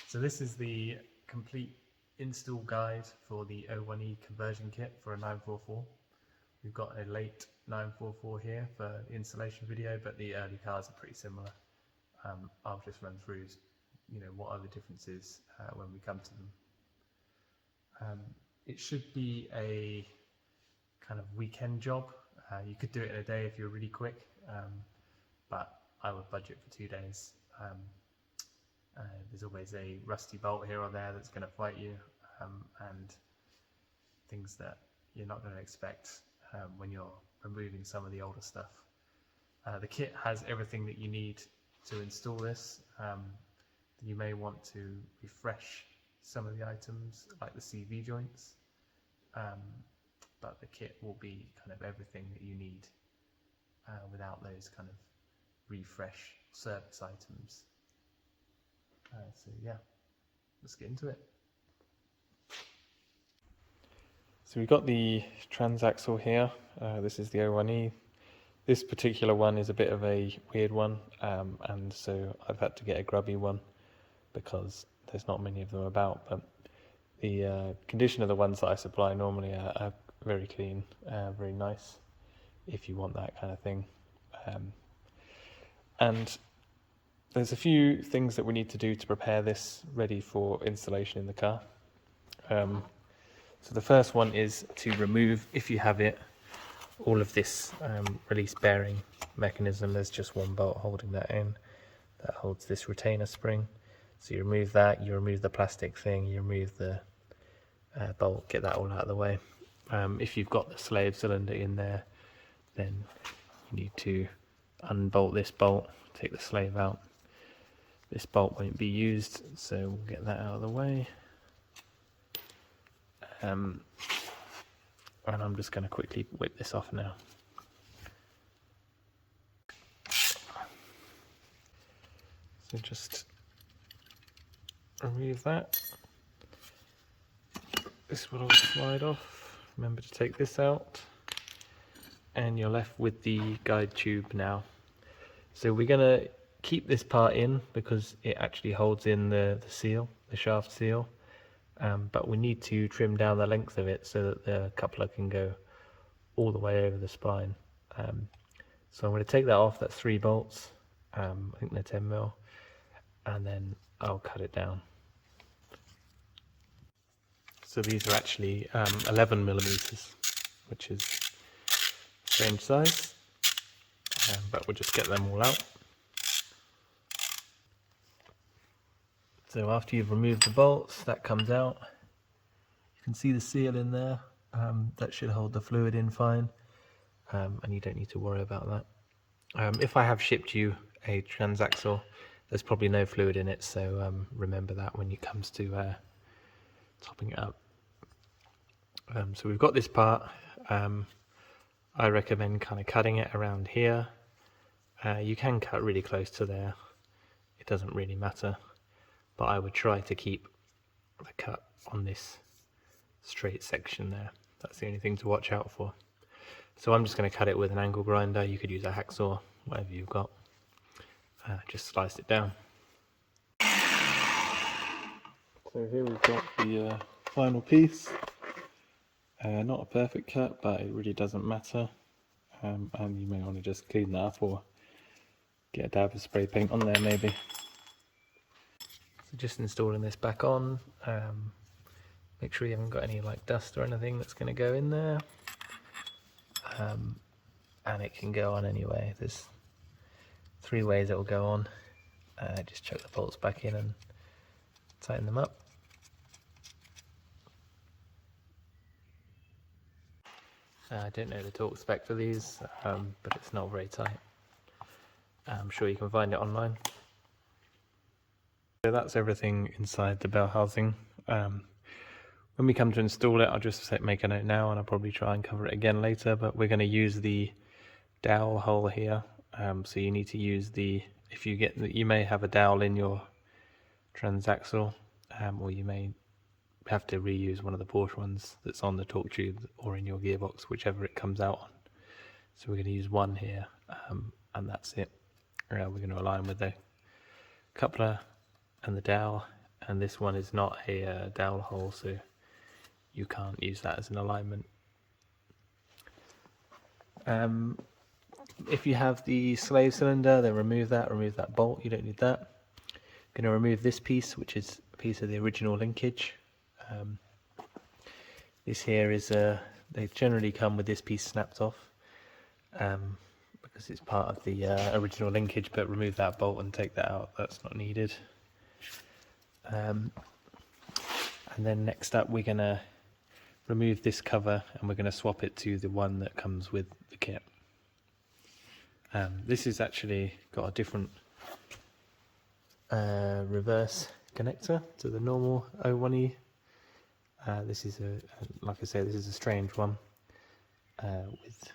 So this is the complete install guide for the 01E conversion kit for a 944. We've got a late 944 here for the installation video, but the early cars are pretty similar. I'll just run through, what are the differences when we come to them. It should be a kind of weekend job. You could do it in a day if you're really quick, but I would budget for 2 days. There's always a rusty bolt here or there that's going to fight you, and things that you're not going to expect when you're removing some of the older stuff. The kit has everything that you need to install this. You may want to refresh some of the items like the CV joints, but the kit will be kind of everything that you need without those kind of refresh service items. So yeah, let's get into it. So we've got the Transaxle here. This is the 01E. This particular one is a bit of a weird one, and so I've had to get a grubby one because there's not many of them about. But the condition of the ones that I supply normally are very clean, very nice, if you want that kind of thing. And there's a few things that we need to do to prepare this ready for installation in the car. So the first one is to remove, if you have it, all of this release bearing mechanism. There's just one bolt holding that in, that holds this retainer spring. So you remove that, you remove the plastic thing, you remove the bolt, get that all out of the way. If you've got the slave cylinder in there, then you need to unbolt this bolt, take the slave out. This bolt won't be used, so we'll get that out of the way. And I'm just going to quickly whip this off now. So just remove that. This will all slide off. Remember to take this out. And you're left with the guide tube now. So we're going to keep this part in because it actually holds in the seal, the shaft seal. But we need to trim down the length of it so that the coupler can go all the way over the spline. So I'm going to take that off. That's 3 bolts. I think they're 10mm, and then I'll cut it down. So these are actually 11mm, which is a strange size, but we'll just get them all out. So after you've removed the bolts, that comes out. You can see the seal in there. That should hold the fluid in fine, and you don't need to worry about that. If I have shipped you a Transaxle, there's probably no fluid in it, so remember that when it comes to topping it up. So we've got this part. I recommend kind of cutting it around here. You can cut really close to there. It doesn't really matter. But I would try to keep the cut on this straight section there. That's the only thing to watch out for. So I'm just going to cut it with an angle grinder. You could use a hacksaw, whatever you've got. Just slice it down. So here we've got the final piece. Not a perfect cut, but it really doesn't matter. And you may want to just clean that up or get a dab of spray paint on there maybe. So just installing this back on, make sure you haven't got any like dust or anything that's going to go in there, and it can go on anyway. There's 3 ways it will go on. Just chuck the bolts back in and tighten them up. I don't know the torque spec for these, but it's not very tight. I'm sure you can find it online. So that's everything inside the bell housing. When we come to install it, I'll just make a note now, and I'll probably try and cover it again later, but we're going to use the dowel hole here. So you need to use you may have a dowel in your Transaxle, or you may have to reuse one of the Porsche ones that's on the torque tube or in your gearbox, whichever it comes out on. So we're going to use one here, and that's it. We're going to align with the coupler and the dowel, and this one is not a dowel hole, so you can't use that as an alignment. If you have the slave cylinder, then remove that bolt, you don't need that. I'm going to remove this piece, which is a piece of the original linkage. This here is they generally come with this piece snapped off, because it's part of the original linkage, but remove that bolt and take that out, that's not needed. And then next up we're going to remove this cover and we're going to swap it to the one that comes with the kit. This has actually got a different reverse connector to the normal 01E. This is like I say, this is a strange one. With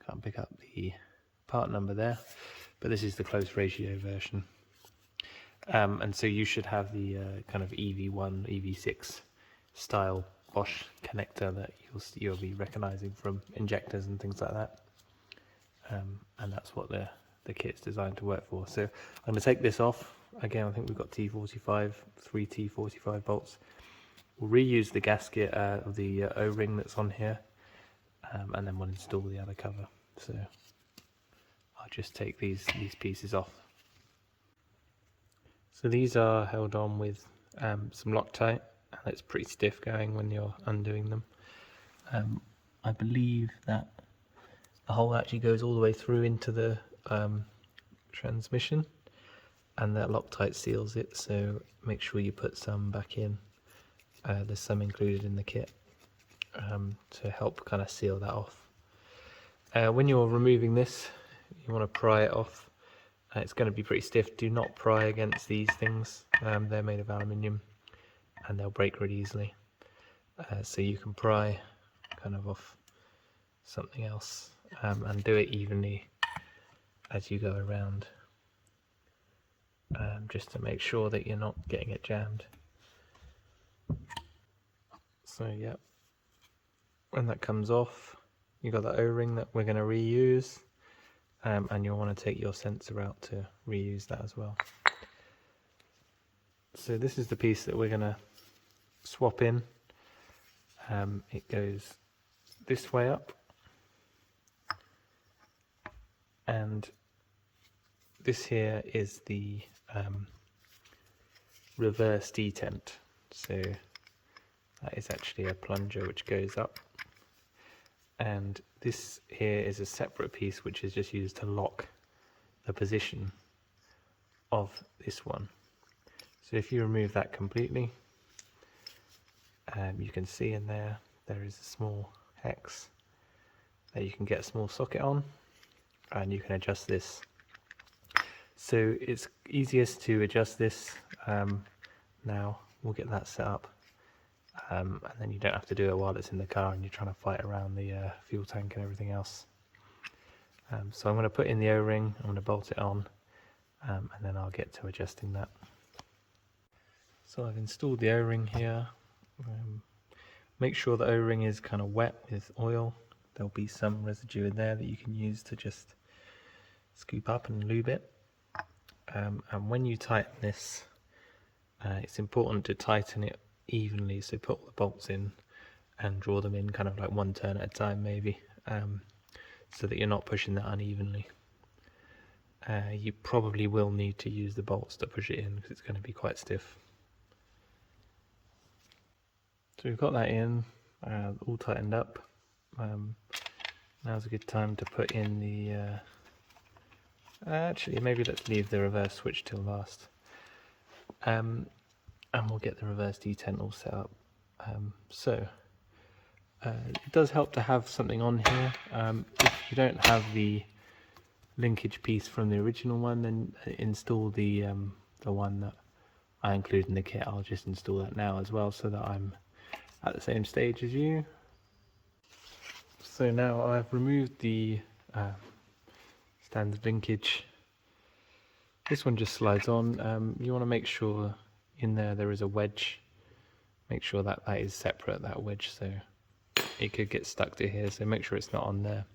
can't pick up the part number there, but this is the close ratio version. And so you should have the kind of EV1, EV6 style Bosch connector that you'll be recognizing from injectors and things like that. And that's what the kit's designed to work for. So I'm going to take this off. Again, I think we've got T45, 3 T45 bolts. We'll reuse the gasket of the O-ring that's on here, and then we'll install the other cover. So I'll just take these pieces off. So these are held on with some Loctite, and it's pretty stiff going when you're undoing them. I believe that the hole actually goes all the way through into the transmission, and that Loctite seals it, so make sure you put some back in. There's some included in the kit to help kind of seal that off. When you're removing this, you want to pry it off. It's going to be pretty stiff. Do not pry against these things. They're made of aluminium and they'll break really easily. So you can pry kind of off something else and do it evenly as you go around, just to make sure that you're not getting it jammed. So yeah, when that comes off, you've got the O-ring that we're going to reuse, and you'll want to take your sensor out to reuse that as well. So this is the piece that we're going to swap in. It goes this way up, and this here is the reverse detent. So that is actually a plunger which goes up, and this here is a separate piece which is just used to lock the position of this one. So if you remove that completely, you can see in there is a small hex that you can get a small socket on, and you can adjust this. So it's easiest to adjust this now. We'll get that set up, and then you don't have to do it while it's in the car and you're trying to fight around the fuel tank and everything else. So I'm going to put in the O-ring, I'm going to bolt it on, and then I'll get to adjusting that. So I've installed the O-ring here. Make sure the O-ring is kind of wet with oil. There'll be some residue in there that you can use to just scoop up and lube it. And when you tighten this, it's important to tighten it evenly, so put all the bolts in and draw them in kind of like one turn at a time maybe, so that you're not pushing that unevenly. You probably will need to use the bolts to push it in because it's going to be quite stiff. So we've got that in, all tightened up. Now's a good time to put in the actually maybe let's leave the reverse switch till last, and we'll get the reverse detent all set up. It does help to have something on here. If you don't have the linkage piece from the original one, then install the one that I include in the kit. I'll just install that now as well, so that I'm at the same stage as you. So now I've removed the standard linkage. This one just slides on. You want to make sure in there is a wedge. Make sure that is separate, that wedge, so it could get stuck to here, so make sure it's not on there.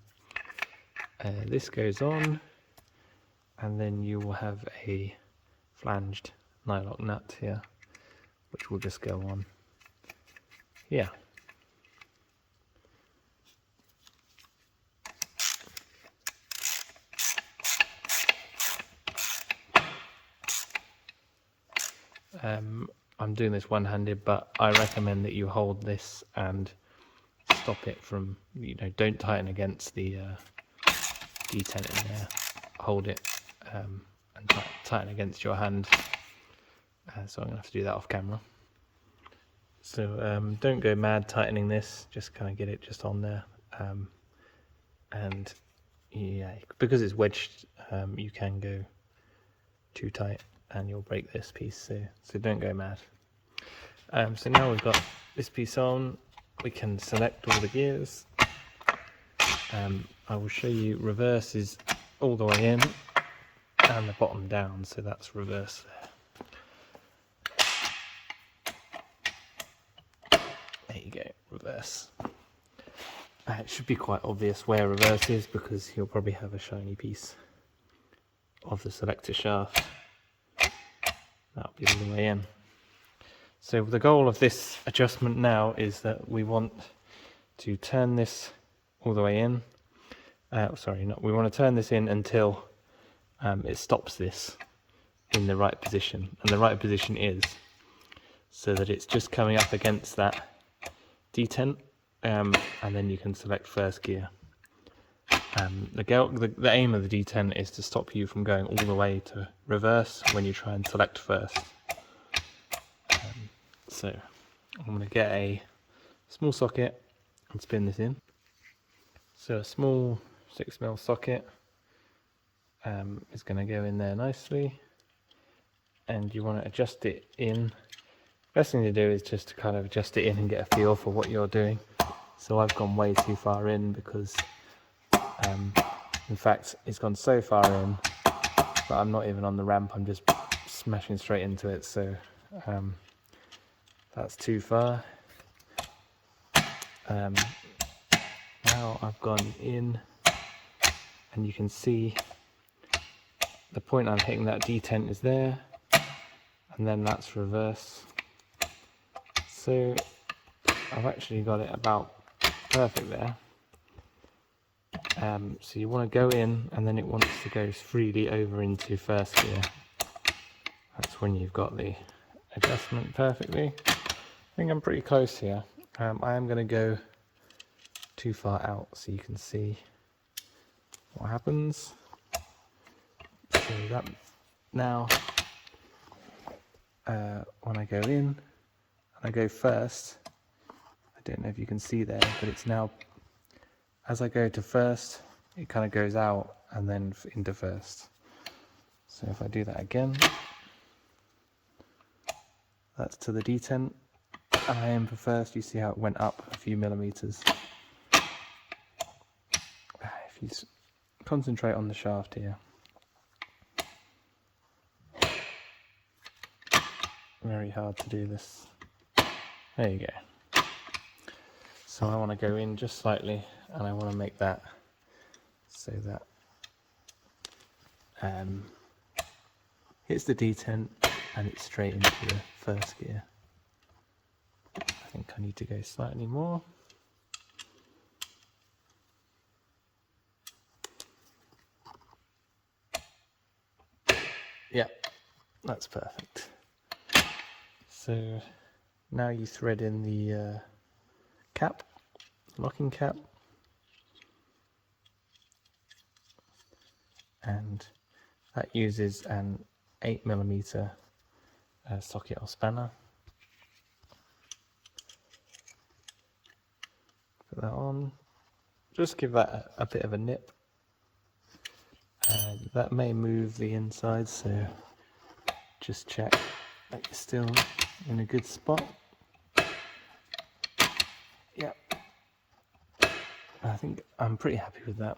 This goes on, and then you will have a flanged nylock nut here, which will just go on here. I'm doing this one-handed, but I recommend that you hold this and stop it from, don't tighten against the detent in there. Hold it and tighten against your hand. So I'm going to have to do that off camera. So don't go mad tightening this, just kind of get it just on there. And yeah, because it's wedged, you can go too tight and you'll break this piece, so don't go mad. So now we've got this piece on, we can select all the gears. I will show you reverse is all the way in and the bottom down, so that's reverse there. There you go, reverse. It should be quite obvious where reverse is because you'll probably have a shiny piece of the selector shaft. That'll be all the way in. So the goal of this adjustment now is that we want to turn this all the way in. We want to turn this in until it stops this in the right position. And the right position is so that it's just coming up against that detent, and then you can select first gear. The aim of the detent is to stop you from going all the way to reverse when you try and select first. So I'm going to get a small socket and spin this in. So a small 6mm socket is going to go in there nicely, and you want to adjust it in. Best thing to do is just to kind of adjust it in and get a feel for what you're doing. So I've gone way too far in because in fact it's gone so far in that I'm not even on the ramp, I'm just smashing straight into it, so that's too far. Now I've gone in and you can see the point I'm hitting that detent is there, and then that's reverse. So I've actually got it about perfect there. So you want to go in and then it wants to go freely over into first gear. That's when you've got the adjustment perfectly. I think I'm pretty close here. I am going to go too far out so you can see what happens. So that now when I go in and I go first, I don't know if you can see there, but it's now, as I go to first, it kind of goes out and then into first. So if I do that again, that's to the detent, and I aim for first. You see how it went up a few millimeters. If you concentrate on the shaft here, very hard to do this. There you go. So I want to go in just slightly, and I want to make that so that hits the detent and it's straight into the first gear. I think I need to go slightly more. Yeah, that's perfect. So now you thread in the cap, locking cap, and that uses an 8mm socket or spanner. Put that on, just give that a bit of a nip, and that may move the inside, so just check that you're still in a good spot. Yeah, I think I'm pretty happy with that.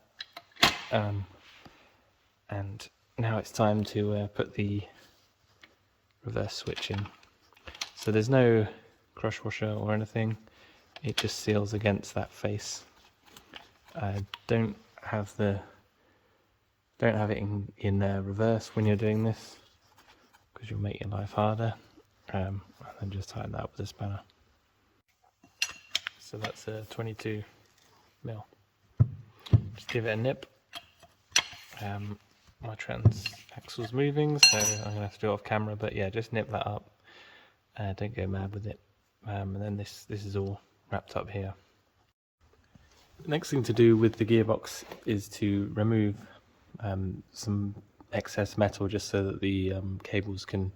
And now it's time to put the reverse switch in. So there's no crush washer or anything, it just seals against that face. Don't have it in reverse when you're doing this, because you'll make your life harder, and then just tighten that up with a spanner. So that's a 22 mil. Just give it a nip. My transaxle's moving, so I'm going to have to do it off camera, but yeah, just nip that up. Don't go mad with it. And then this is all wrapped up here. The next thing to do with the gearbox is to remove some excess metal, just so that the cables can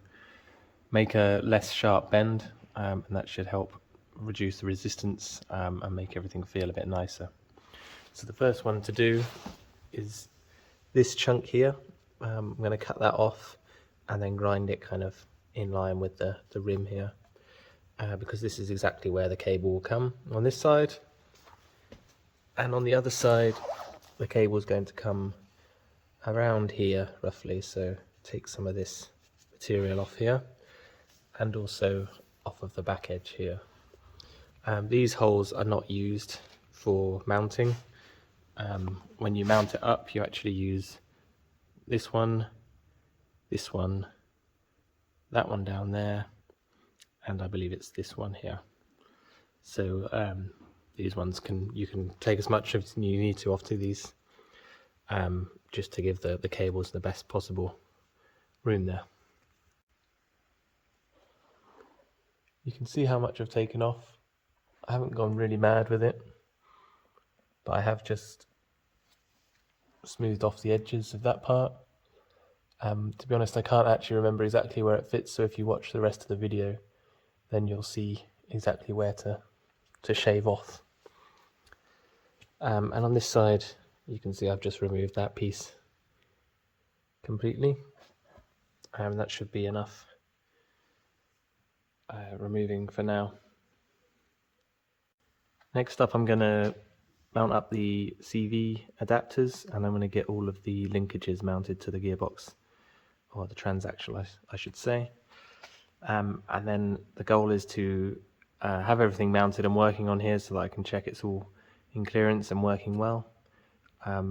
make a less sharp bend, and that should help reduce the resistance and make everything feel a bit nicer. So the first one to do is this chunk here. I'm going to cut that off and then grind it kind of in line with the rim here, because this is exactly where the cable will come on this side, and on the other side the cable is going to come around here roughly. So take some of this material off here and also off of the back edge here. These holes are not used for mounting. When you mount it up, you actually use this one, that one down there, and I believe it's this one here. So these ones you can take as much as you need to off to these, just to give the cables the best possible room there. You can see how much I've taken off. I haven't gone really mad with it, but I have just smoothed off the edges of that part. To be honest, I can't actually remember exactly where it fits, so if you watch the rest of the video, then you'll see exactly where to shave off. And on this side, you can see I've just removed that piece completely. That should be enough removing for now. Next up, I'm going to mount up the CV adapters, and I'm going to get all of the linkages mounted to the gearbox, or the Transaxle I should say. And then the goal is to have everything mounted and working on here so that I can check it's all in clearance and working well,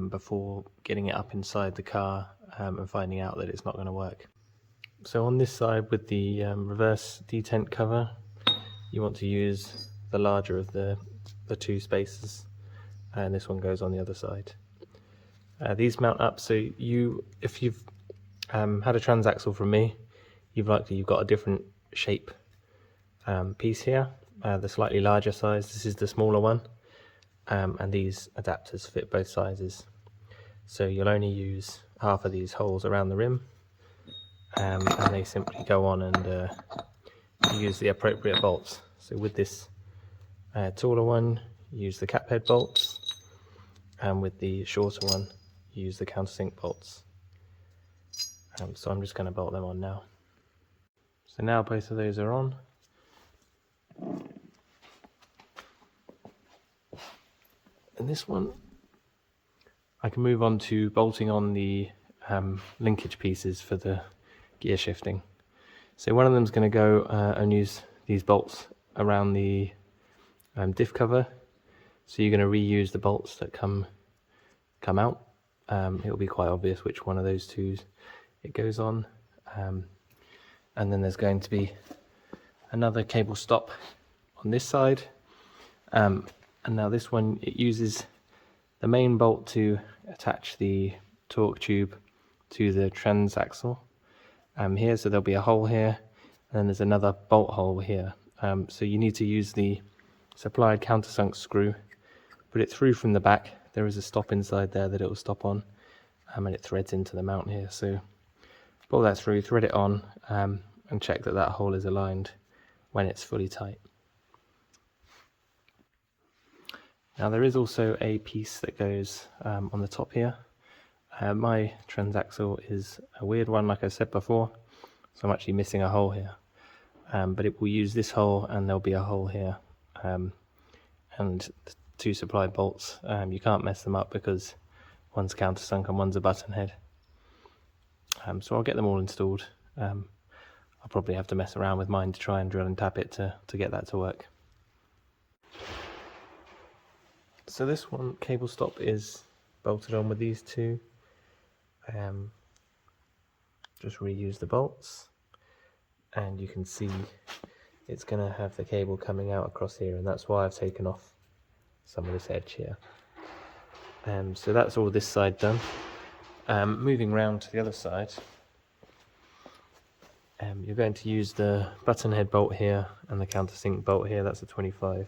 before getting it up inside the car and finding out that it's not going to work. So on this side with the reverse detent cover, you want to use the larger of the two spaces, and this one goes on the other side. These mount up, so if you've had a Transaxle from me, you've got a different shape piece here, the slightly larger size. This is the smaller one, and these adapters fit both sizes. So you'll only use half of these holes around the rim, and they simply go on, and you use the appropriate bolts. So with this taller one, use the cap head bolts, and with the shorter one, use the countersink bolts. So I'm just going to bolt them on now. So now both of those are on. And this one, I can move on to bolting on the linkage pieces for the gear shifting. So one of them is going to go and use these bolts around the diff cover. So you're going to reuse the bolts that come out. It'll be quite obvious which one of those two it goes on. And then there's going to be another cable stop on this side. And now this one, it uses the main bolt to attach the torque tube to the transaxle here. So there'll be a hole here, and then there's another bolt hole here. So you need to use the supplied countersunk screw, put it through from the back. There is a stop inside there that it will stop on, and it threads into the mount here. So pull that through, thread it on, and check that that hole is aligned when it's fully tight. Now there is also a piece that goes on the top here. My Transaxle is a weird one, like I said before, so I'm actually missing a hole here. But it will use this hole, and there'll be a hole here. And the two supplied bolts, you can't mess them up because one's countersunk and one's a button head. So I'll get them all installed. I'll probably have to mess around with mine to try and drill and tap it to get that to work. So this one cable stop is bolted on with these two. Just reuse the bolts. and you can see it's going to have the cable coming out across here, and that's why I've taken off some of this edge here. So that's all this side done. Moving round to the other side, you're going to use the button head bolt here and the countersink bolt here. That's a 25mm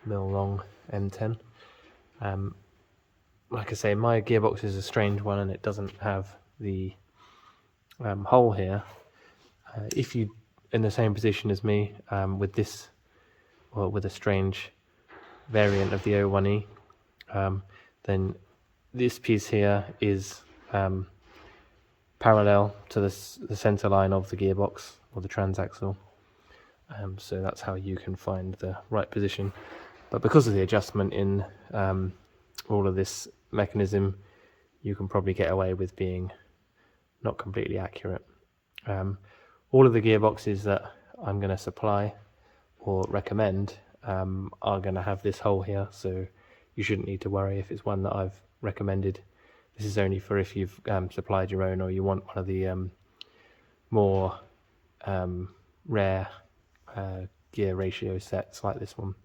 long M10. Like I say, my gearbox is a strange one and it doesn't have the hole here. If you in the same position as me with this, or with a strange variant of the O1E, then this piece here is parallel to the center line of the gearbox or the transaxle. So that's how you can find the right position. But because of the adjustment in all of this mechanism, you can probably get away with being not completely accurate. All of the gearboxes that I'm going to supply or recommend are going to have this hole here, so you shouldn't need to worry if it's one that I've recommended. This is only for if you've supplied your own, or you want one of the more rare gear ratio sets like this one.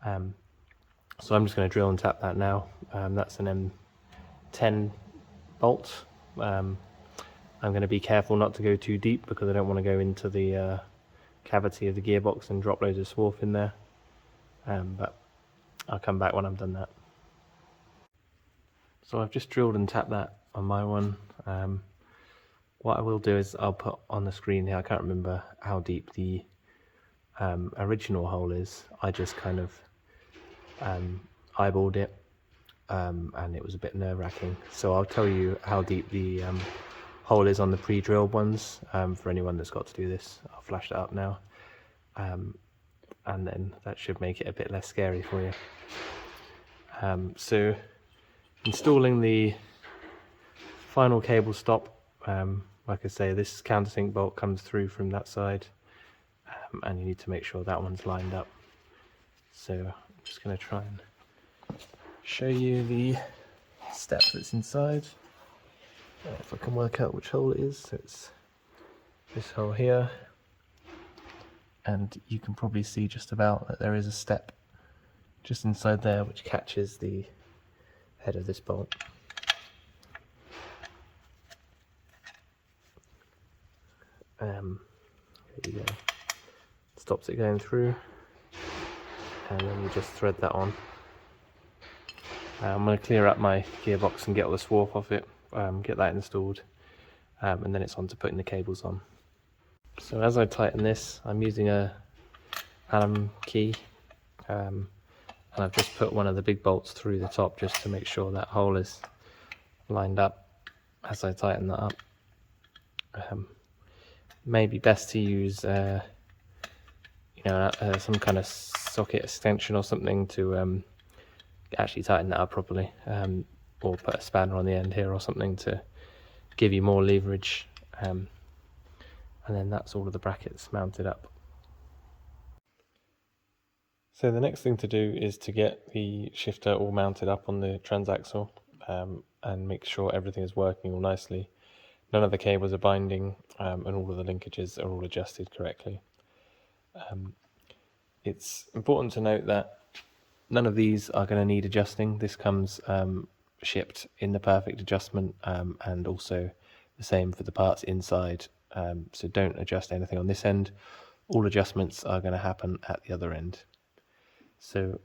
So I'm just going to drill and tap that now. That's an M10 bolt. I'm going to be careful not to go too deep because I don't want to go into the cavity of the gearbox and drop loads of swarf in there. But I'll come back when I've done that. So I've just drilled and tapped that on my one. What I will do is I'll put on the screen here, I can't remember how deep the original hole is. I just kind of eyeballed it and it was a bit nerve-wracking. So I'll tell you how deep the hole is on the pre-drilled ones for anyone that's got to do this. I'll flash that up now, and then that should make it a bit less scary for you. So installing the final cable stop, like I say, this countersink bolt comes through from that side, and you need to make sure that one's lined up. So I'm just going to try and show you the step that's inside. If I can work out which hole it is, so it's this hole here, and you can probably see just about that there is a step just inside there which catches the head of this bolt. There you go. Stops it going through, and then you just thread that on. I'm going to clear up my gearbox and get all the swarf off it, get that installed, and then it's on to putting the cables on. So as I tighten this, I'm using a Allen key, and I've just put one of the big bolts through the top just to make sure that hole is lined up as I tighten that up. Maybe best to use some kind of socket extension or something to actually tighten that up properly, or put a spanner on the end here or something to give you more leverage, and then that's all of the brackets mounted up. So the next thing to do is to get the shifter all mounted up on the transaxle, and make sure everything is working all nicely. None of the cables are binding, and all of the linkages are all adjusted correctly. It's important to note that none of these are going to need adjusting. This comes shipped in the perfect adjustment, and also the same for the parts inside. So don't adjust anything on this end. All adjustments are going to happen at the other end. So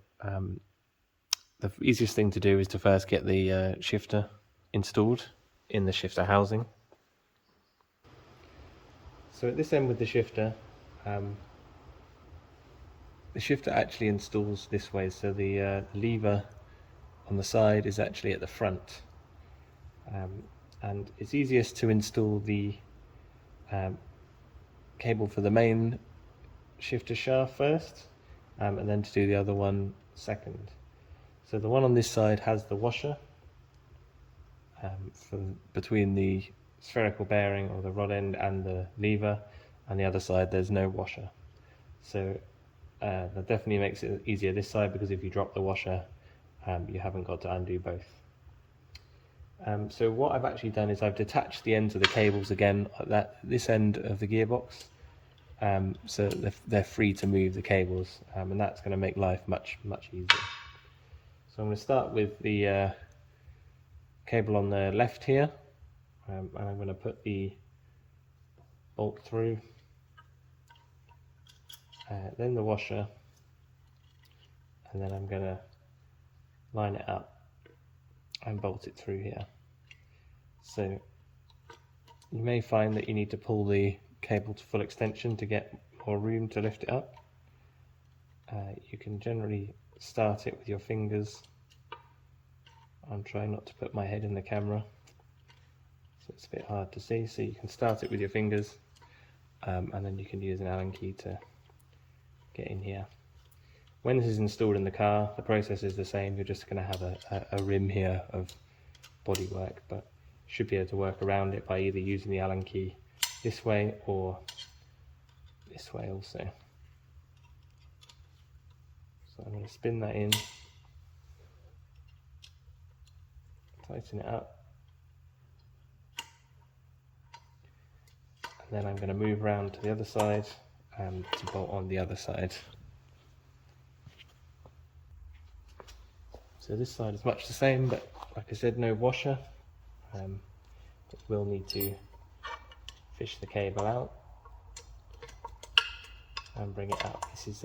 the easiest thing to do is to first get the shifter installed in the shifter housing. So at this end with the shifter actually installs this way, so the lever on the side is actually at the front, and it's easiest to install the cable for the main shifter shaft first, and then to do the other one second. So the one on this side has the washer between the spherical bearing or the rod end and the lever, and the other side there's no washer. So that definitely makes it easier this side, because if you drop the washer, you haven't got to undo both. So what I've actually done is I've detached the ends of the cables again at this end of the gearbox, so they're free to move the cables, and that's going to make life much easier. So I'm going to start with the cable on the left here, and I'm going to put the bolt through, then the washer, and then I'm going to line it up and bolt it through here. So you may find that you need to pull the cable to full extension to get more room to lift it up. You can generally start it with your fingers. I'm trying not to put my head in the camera, so it's a bit hard to see. So you can start it with your fingers, and then you can use an Allen key to get in here. When this is installed in the car, the process is the same. You're just going to have a rim here of bodywork, but you should be able to work around it by either using the Allen key this way or this way also. So I'm going to spin that in, tighten it up, and then I'm going to move around to the other side and to bolt on the other side. So this side is much the same, but like I said, no washer. But we'll need to fish the cable out and bring it up. This is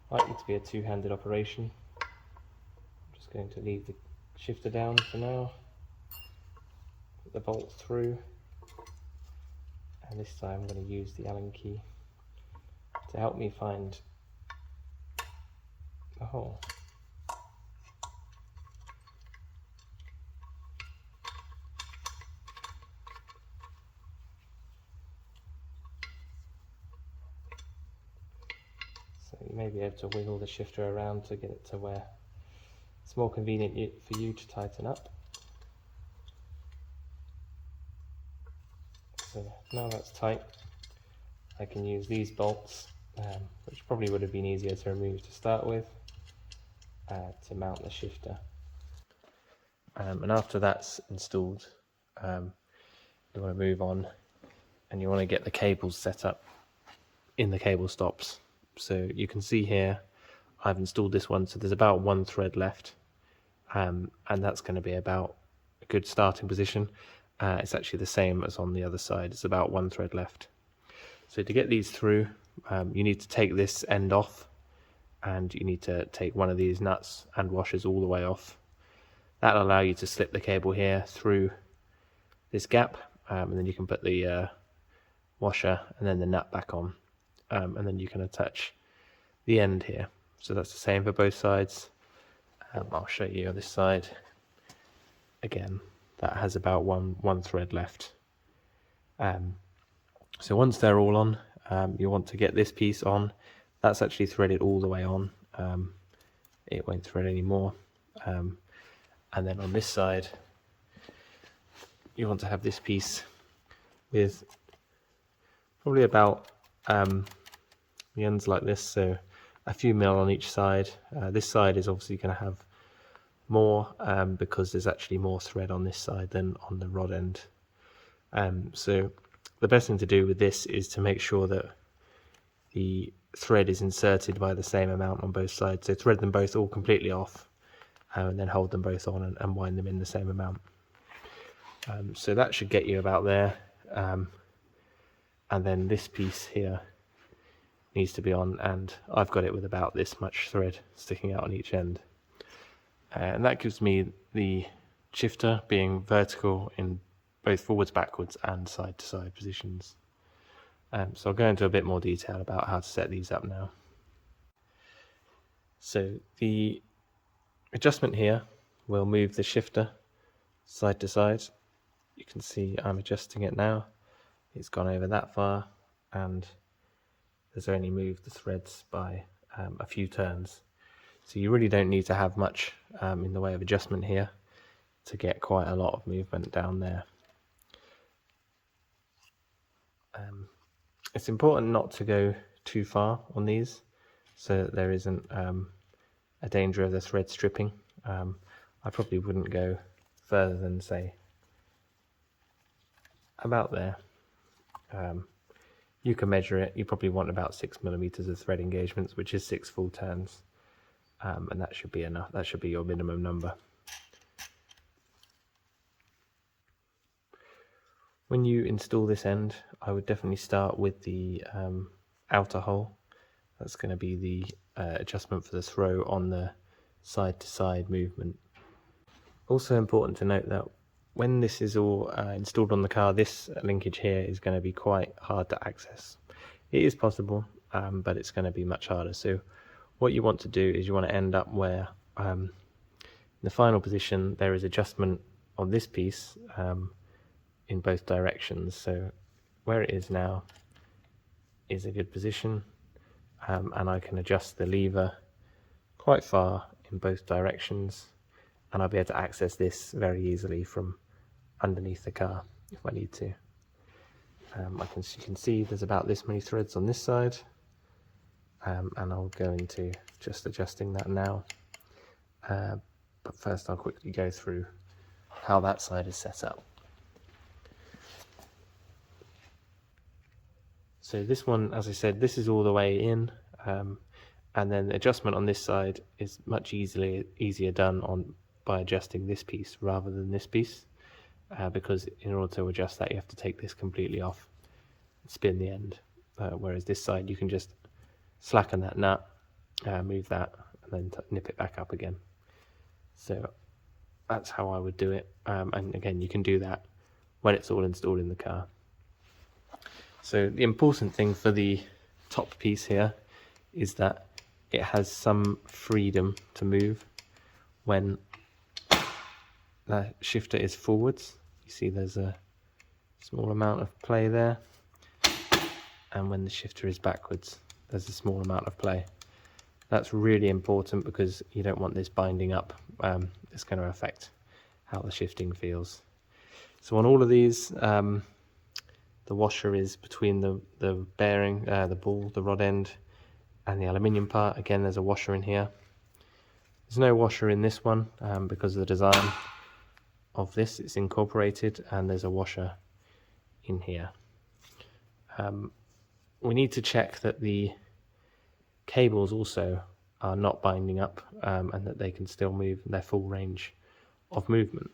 likely to be a two-handed operation. I'm just going to leave the shifter down for now, put the bolt through, and this time I'm going to use the Allen key to help me find the hole. So you may be able to wiggle the shifter around to get it to where it's more convenient for you to tighten up. So now that's tight, I can use these bolts, which probably would have been easier to remove to start with, to mount the shifter. And after that's installed, you want to move on and you want to get the cables set up in the cable stops. So you can see here I've installed this one, so there's about one thread left, and that's going to be about a good starting position. It's actually the same as on the other side, it's about one thread left. So to get these through, you need to take this end off, and you need to take one of these nuts and washers all the way off. That'll allow you to slip the cable here through this gap, and then you can put the washer and then the nut back on, and then you can attach the end here. So that's the same for both sides. I'll show you on this side. Again, that has about one thread left. So once they're all on, you want to get this piece on. That's actually threaded all the way on. It won't thread anymore. And then on this side, you want to have this piece with probably about the ends like this, so a few mil on each side. This side is obviously going to have more because there's actually more thread on this side than on the rod end. So the best thing to do with this is to make sure that the thread is inserted by the same amount on both sides. So thread them both all completely off, and then hold them both on and wind them in the same amount. So that should get you about there. And then this piece here needs to be on, and I've got it with about this much thread sticking out on each end. And that gives me the shifter being vertical in both forwards, backwards and side to side positions. So I'll go into a bit more detail about how to set these up now. So the adjustment here will move the shifter side to side. You can see I'm adjusting it now. It's gone over that far, and there's only moved the threads by a few turns. So you really don't need to have much in the way of adjustment here to get quite a lot of movement down there. It's important not to go too far on these, so that there isn't a danger of the thread stripping. I probably wouldn't go further than, say, about there. You can measure it. You probably want about 6mm of thread engagements, which is 6 full turns, and that should be enough. That should be your minimum number. When you install this end, I would definitely start with the outer hole. That's going to be the adjustment for the throw on the side-to-side movement. Also important to note that when this is all installed on the car, this linkage here is going to be quite hard to access. It is possible, but it's going to be much harder. So what you want to do is you want to end up where in the final position there is adjustment on this piece in both directions. So where it is now is a good position, and I can adjust the lever quite far in both directions, and I'll be able to access this very easily from underneath the car if I need to. You can see there's about this many threads on this side, and I'll go into just adjusting that now. But first I'll quickly go through how that side is set up. So this one, as I said, this is all the way in, and then the adjustment on this side is much easier done by adjusting this piece rather than this piece, because in order to adjust that you have to take this completely off and spin the end, whereas this side you can just slacken that nut, move that, and then nip it back up again. So that's how I would do it, and again you can do that when it's all installed in the car. So the important thing for the top piece here is that it has some freedom to move when the shifter is forwards. You see there's a small amount of play there, and when the shifter is backwards there's a small amount of play. That's really important because you don't want this binding up. It's going to affect how the shifting feels. So on all of these, the washer is between the bearing, the ball, the rod end, and the aluminium part. Again, there's a washer in here. There's no washer in this one because of the design of this. It's incorporated, and there's a washer in here. We need to check that the cables also are not binding up, and that they can still move their full range of movement.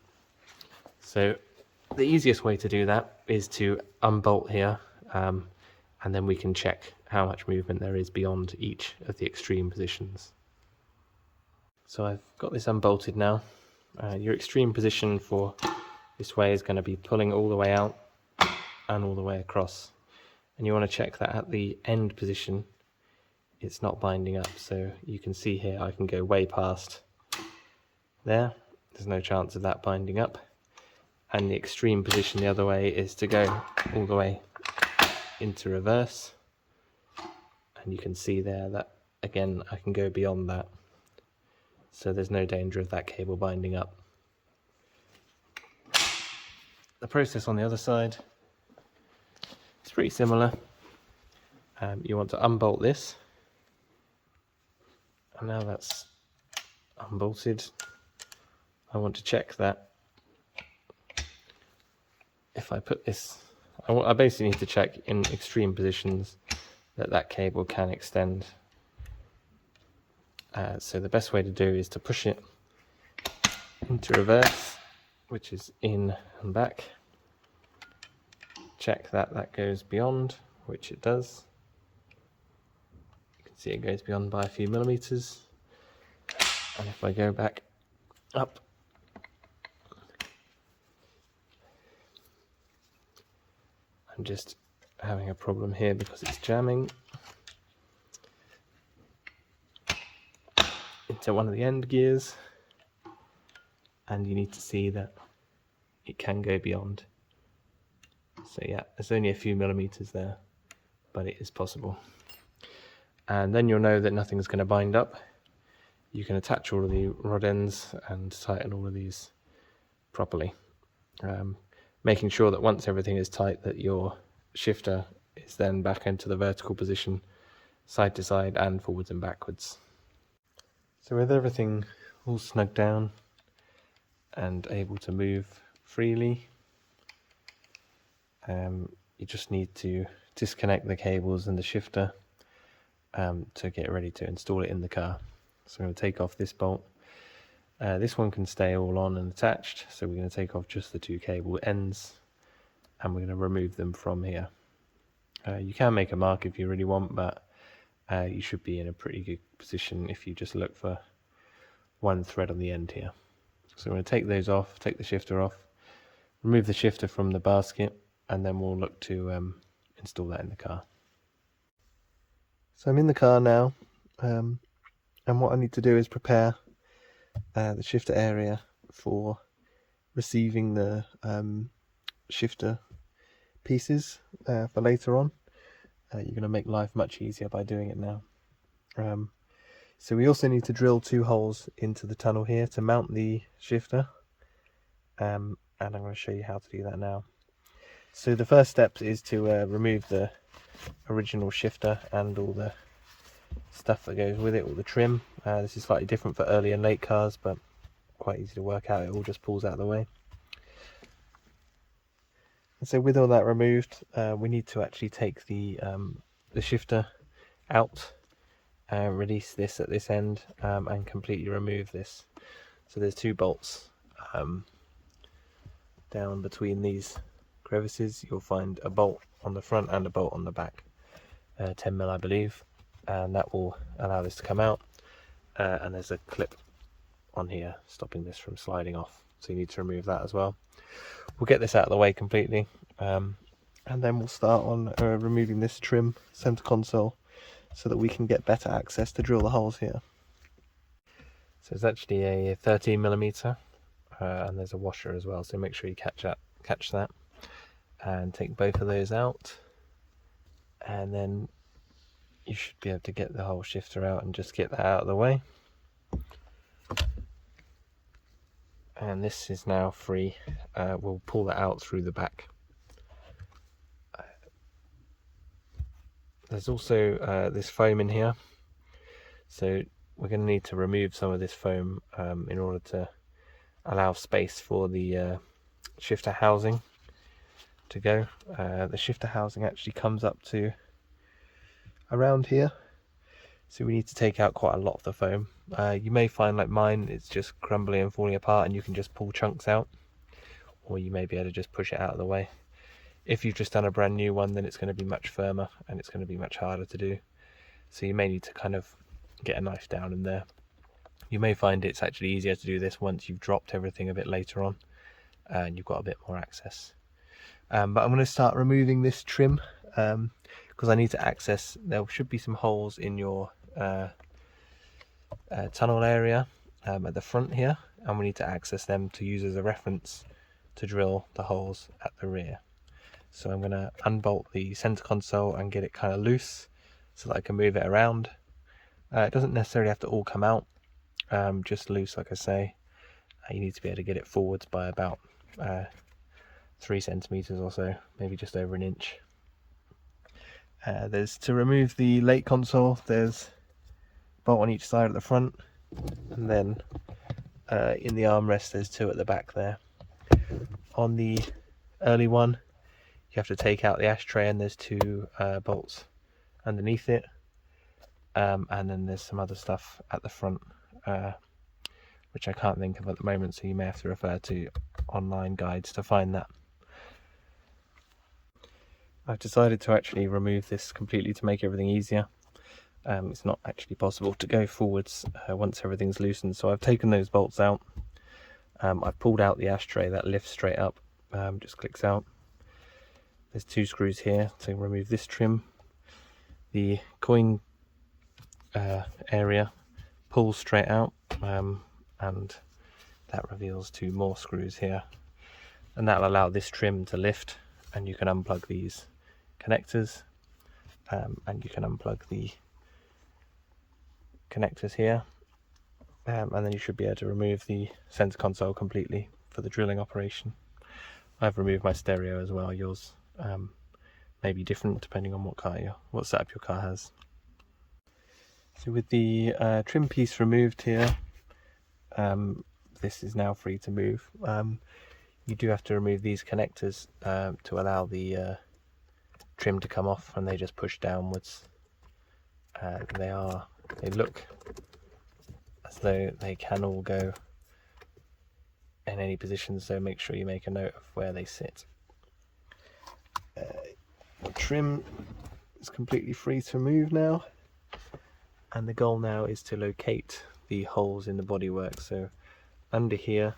So the easiest way to do that is to unbolt here, and then we can check how much movement there is beyond each of the extreme positions. So I've got this unbolted now. Your extreme position for this way is going to be pulling all the way out and all the way across, and you want to check that at the end position it's not binding up. So you can see here I can go way past there. There's no chance of that binding up. And the extreme position the other way is to go all the way into reverse, and you can see there that again I can go beyond that, so there's no danger of that cable binding up. The process on the other side is pretty similar. You want to unbolt this, and now that's unbolted, I want to check that if I put this, I basically need to check in extreme positions that cable can extend. So the best way to do is to push it into reverse, which is in and back. Check that goes beyond, which it does. You can see it goes beyond by a few millimeters. And if I go back up, I'm just having a problem here because it's jamming into one of the end gears, and you need to see that it can go beyond. So yeah, there's only a few millimeters there, but it is possible. And then you'll know that nothing's going to bind up. You can attach all of the rod ends and tighten all of these properly, making sure that once everything is tight that your shifter is then back into the vertical position, side to side and forwards and backwards. So with everything all snugged down, and able to move freely. You just need to disconnect the cables and the shifter to get ready to install it in the car. So I'm going to take off this bolt. This one can stay all on and attached, so we're going to take off just the two cable ends and we're going to remove them from here. You can make a mark if you really want, but you should be in a pretty good position if you just look for one thread on the end here. So we're going to take those off, take the shifter off, remove the shifter from the basket, and then we'll look to install that in the car. So I'm in the car now, and what I need to do is prepare the shifter area for receiving the shifter pieces for later on. You're going to make life much easier by doing it now. So we also need to drill 2 holes into the tunnel here to mount the shifter, and I'm going to show you how to do that now. So the first step is to remove the original shifter and all the stuff that goes with it, all the trim. This is slightly different for early and late cars, but quite easy to work out. It all just pulls out of the way. And so with all that removed, we need to actually take the shifter out, release this at this end, and completely remove this. So there's 2 bolts down between these crevices. You'll find a bolt on the front and a bolt on the back, 10mm I believe, and that will allow this to come out. And there's a clip on here stopping this from sliding off, so you need to remove that as well. We'll get this out of the way completely, and then we'll start on removing this trim center console so that we can get better access to drill the holes here. So it's actually a 13mm, and there's a washer as well, so make sure you catch that, and take both of those out, and then you should be able to get the whole shifter out and just get that out of the way. And this is now free. We'll pull that out through the back. There's also this foam in here, so we're going to need to remove some of this foam in order to allow space for the shifter housing to go. The shifter housing actually comes up to around here, so we need to take out quite a lot of the foam. You may find, like mine, it's just crumbling and falling apart and you can just pull chunks out, or you may be able to just push it out of the way. If you've just done a brand new one, then it's going to be much firmer and it's going to be much harder to do, so you may need to kind of get a knife down in there. You may find it's actually easier to do this once you've dropped everything a bit later on and you've got a bit more access. But I'm going to start removing this trim because I need to access. There should be some holes in your tunnel area at the front here, and we need to access them to use as a reference to drill the holes at the rear. So I'm going to unbolt the center console and get it kind of loose so that I can move it around. It doesn't necessarily have to all come out, just loose, like I say. You need to be able to get it forwards by about 3 centimeters or so, maybe just over an inch. There's to remove the late console, there's a bolt on each side at the front, and then in the armrest there's 2 at the back there. On the early one, you have to take out the ashtray and there's 2 bolts underneath it, and then there's some other stuff at the front which I can't think of at the moment, so you may have to refer to online guides to find that. I've decided to actually remove this completely to make everything easier. It's not actually possible to go forwards once everything's loosened, so I've taken those bolts out. I've pulled out the ashtray that lifts straight up, just clicks out. There's 2 screws here to remove this trim. The coin area pulls straight out, and that reveals 2 more screws here, and that'll allow this trim to lift, and you can unplug these connectors, and you can unplug the connectors here, and then you should be able to remove the center console completely for the drilling operation. I've removed my stereo as well. Yours may be different depending on what setup your car has. So with the trim piece removed here, this is now free to move. You do have to remove these connectors to allow the trim to come off, and they just push downwards. They look as though they can all go in any position, so make sure you make a note of where they sit. The trim is completely free to remove now, and the goal now is to locate the holes in the bodywork. So under here,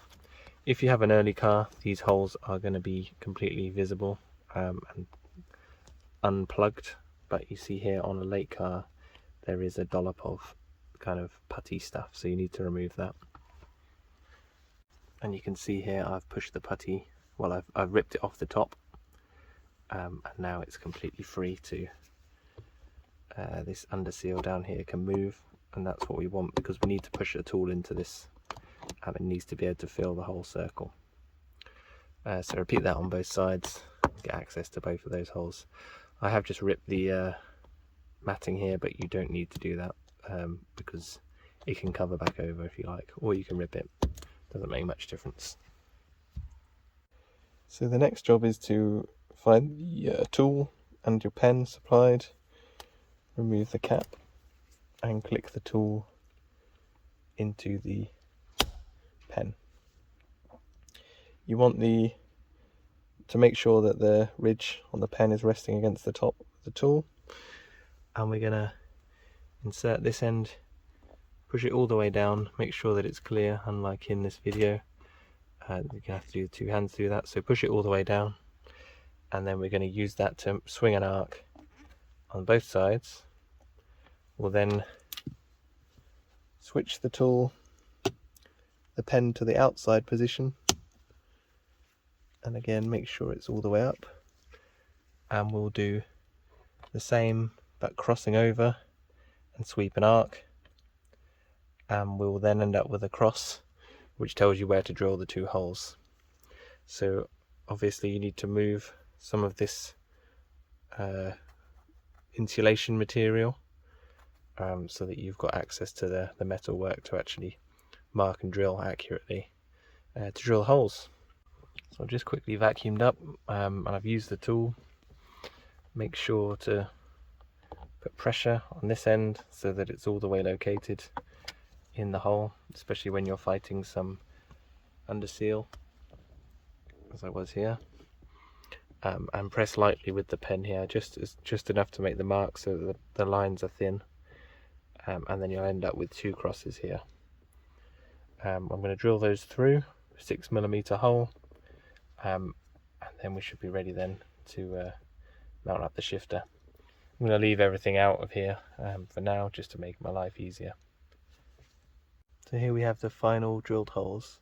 if you have an early car, these holes are going to be completely visible and unplugged, but you see here on a late car there is a dollop of kind of putty stuff, so you need to remove that. And you can see here I've pushed the putty, well I've ripped it off the top, and now it's completely free to this under seal down here can move, and that's what we want because we need to push a tool into this, and it needs to be able to fill the whole circle. So repeat that on both sides, get access to both of those holes. I have just ripped the matting here, but you don't need to do that because it can cover back over if you like, or you can rip it, doesn't make much difference. So the next job is to find the tool and your pen supplied, remove the cap and click the tool into the pen. You want to make sure that the ridge on the pen is resting against the top of the tool, and we're going to insert this end, push it all the way down, make sure that it's clear, unlike in this video. You're going to have to do the two hands to do that, so push it all the way down, and then we're going to use that to swing an arc on both sides. We'll then switch the tool, the pen to the outside position, and again make sure it's all the way up, and we'll do the same but crossing over and sweep an arc, and we'll then end up with a cross which tells you where to drill the two holes. So obviously you need to move some of this insulation material so that you've got access to the metal work to actually mark and drill accurately to drill holes. So I've just quickly vacuumed up and I've used the tool. Make sure to put pressure on this end so that it's all the way located in the hole, especially when you're fighting some under seal, as I was here. And press lightly with the pen here, just enough to make the mark so that the lines are thin, and then you'll end up with two crosses here. I'm going to drill those through a 6mm hole, and then we should be ready then to mount up the shifter. I'm going to leave everything out of here for now, just to make my life easier. So here we have the final drilled holes.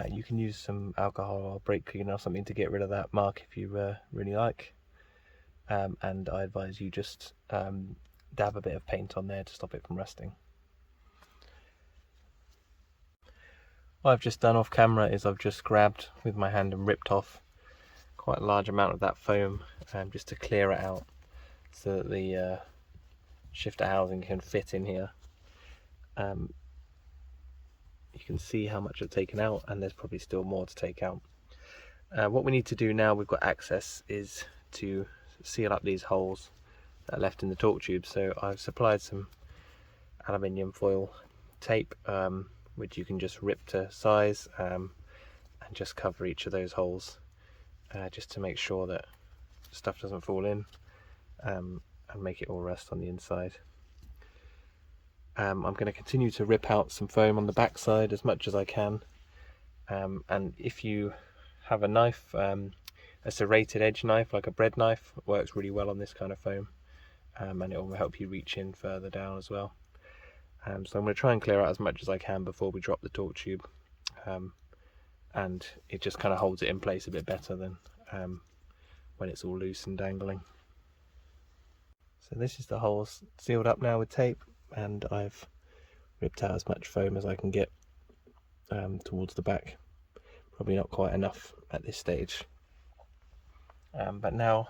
You can use some alcohol or brake cleaner or something to get rid of that mark if you really like. And I advise you just dab a bit of paint on there to stop it from rusting. What I've just done off camera is I've just grabbed with my hand and ripped off quite a large amount of that foam just to clear it out so that the shifter housing can fit in here. You can see how much I've taken out, and there's probably still more to take out. What we need to do now we've got access is to seal up these holes that are left in the torque tube. So I've supplied some aluminium foil tape, which you can just rip to size and just cover each of those holes just to make sure that stuff doesn't fall in and make it all rest on the inside. I'm going to continue to rip out some foam on the back side as much as I can, and if you have a knife, a serrated edge knife like a bread knife, it works really well on this kind of foam, and it will help you reach in further down as well. So I'm going to try and clear out as much as I can before we drop the torque tube, and it just kind of holds it in place a bit better than when it's all loose and dangling. So this is the holes sealed up now with tape, and I've ripped out as much foam as I can get towards the back. Probably not quite enough at this stage, but now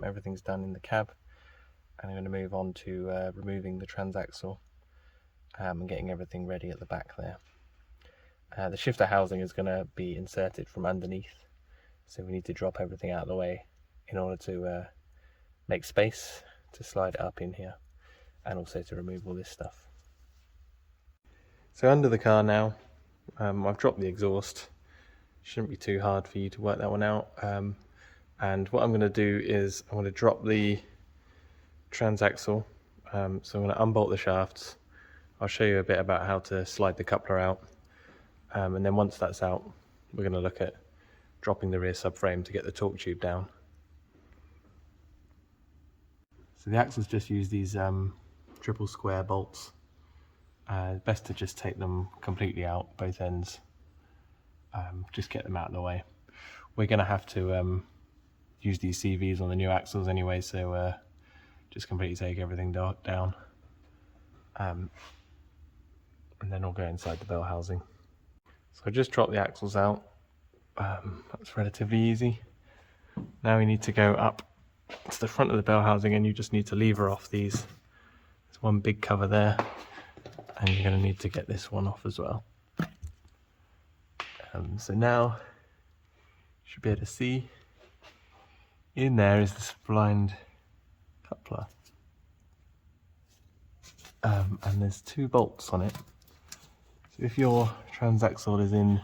everything's done in the cab, and I'm going to move on to removing the transaxle and getting everything ready at the back there. The shifter housing is going to be inserted from underneath, so we need to drop everything out of the way in order to make space to slide it up in here, and also to remove all this stuff. So under the car now, I've dropped the exhaust. Shouldn't be too hard for you to work that one out. And what I'm going to do is I'm going to drop the transaxle. So I'm going to unbolt the shafts. I'll show you a bit about how to slide the coupler out. And then once that's out, we're going to look at dropping the rear subframe to get the torque tube down. So the axles just use these triple square bolts. Best to just take them completely out, both ends. Just get them out of the way. We're going to have to use these CVs on the new axles anyway, so just completely take everything down. And then I'll go inside the bell housing. So I just dropped the axles out. That's relatively easy. Now we need to go up to the front of the bell housing, and you just need to lever off these. There's one big cover there, and you're going to need to get this one off as well. So now you should be able to see in there is the splined coupler, and there's 2 bolts on it. So if your transaxle is in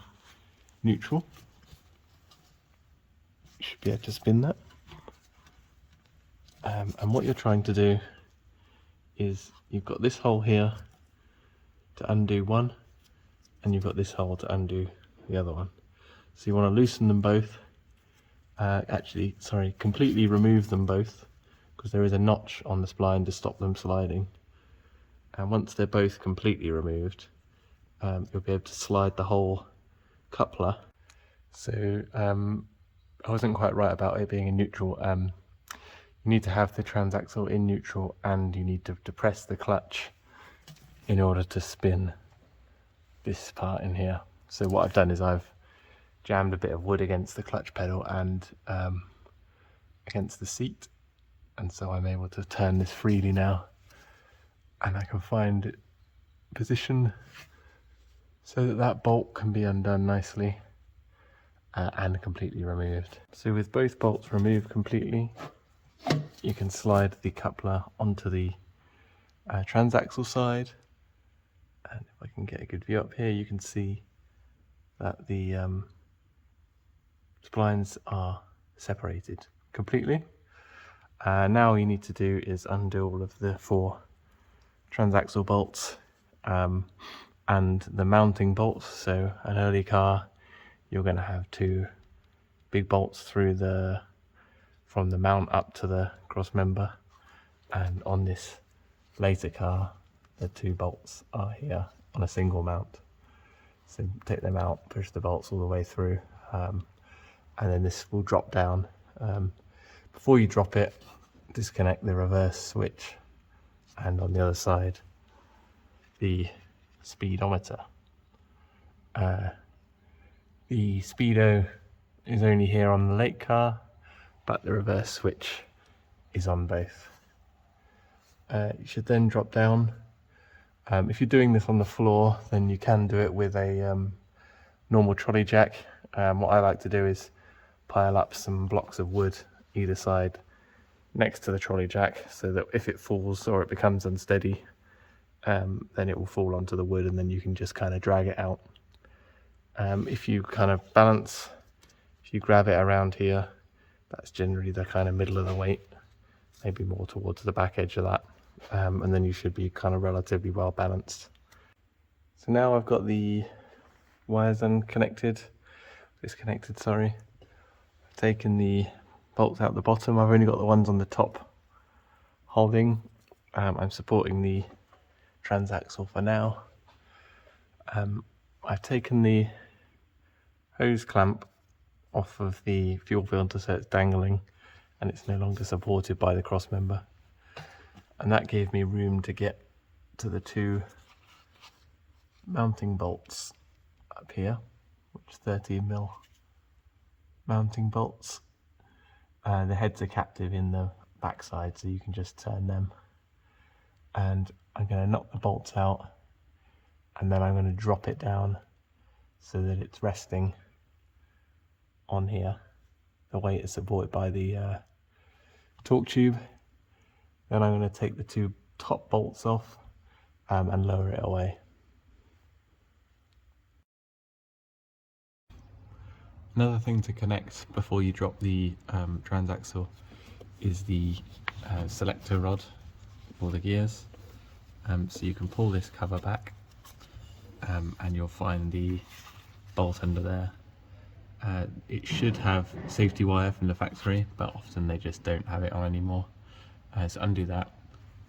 neutral, you should be able to spin that. And what you're trying to do is you've got this hole here to undo one, and you've got this hole to undo the other one. So you want to loosen them both. Completely remove them both, because there is a notch on the spline to stop them sliding. And once they're both completely removed, you'll be able to slide the whole coupler. So I wasn't quite right about it being in neutral. You need to have the transaxle in neutral, and you need to depress the clutch in order to spin this part in here. So what I've done is I've jammed a bit of wood against the clutch pedal and against the seat, and so I'm able to turn this freely now, and I can find it position so that that bolt can be undone nicely and completely removed. So with both bolts removed completely, you can slide the coupler onto the transaxle side, and if I can get a good view up here, you can see that the splines are separated completely. Now all you need to do is undo all of the 4 transaxle bolts and the mounting bolts. So an early car, you're going to have 2 big bolts through from the mount up to the cross member, and on this later car the 2 bolts are here on a single mount. So take them out, push the bolts all the way through, and then this will drop down. Before you drop it, disconnect the reverse switch, and on the other side the speedometer. The speedo is only here on the late car, but the reverse switch is on both. You should then drop down. If you're doing this on the floor, then you can do it with a normal trolley jack. What I like to do is pile up some blocks of wood either side next to the trolley jack, so that if it falls or it becomes unsteady, then it will fall onto the wood, and then you can just kind of drag it out. If you kind of balance, if you grab it around here, that's generally the kind of middle of the weight, maybe more towards the back edge of that, and then you should be kind of relatively well balanced. So now I've got the wires disconnected, sorry. I've taken the bolts out the bottom. I've only got the ones on the top holding. I'm supporting the transaxle for now. I've taken the hose clamp off of the fuel filter, so it's dangling and it's no longer supported by the cross member, and that gave me room to get to the 2 mounting bolts up here, which 13mm mounting bolts. The heads are captive in the backside, so you can just turn them, and I'm going to knock the bolts out, and then I'm going to drop it down so that it's resting on here. The weight is supported by the torque tube. Then I'm going to take the two top bolts off and lower it away. Another thing to connect before you drop the transaxle is the selector rod for the gears. So you can pull this cover back and you'll find the bolt under there. It should have safety wire from the factory, but often they just don't have it on anymore. So undo that,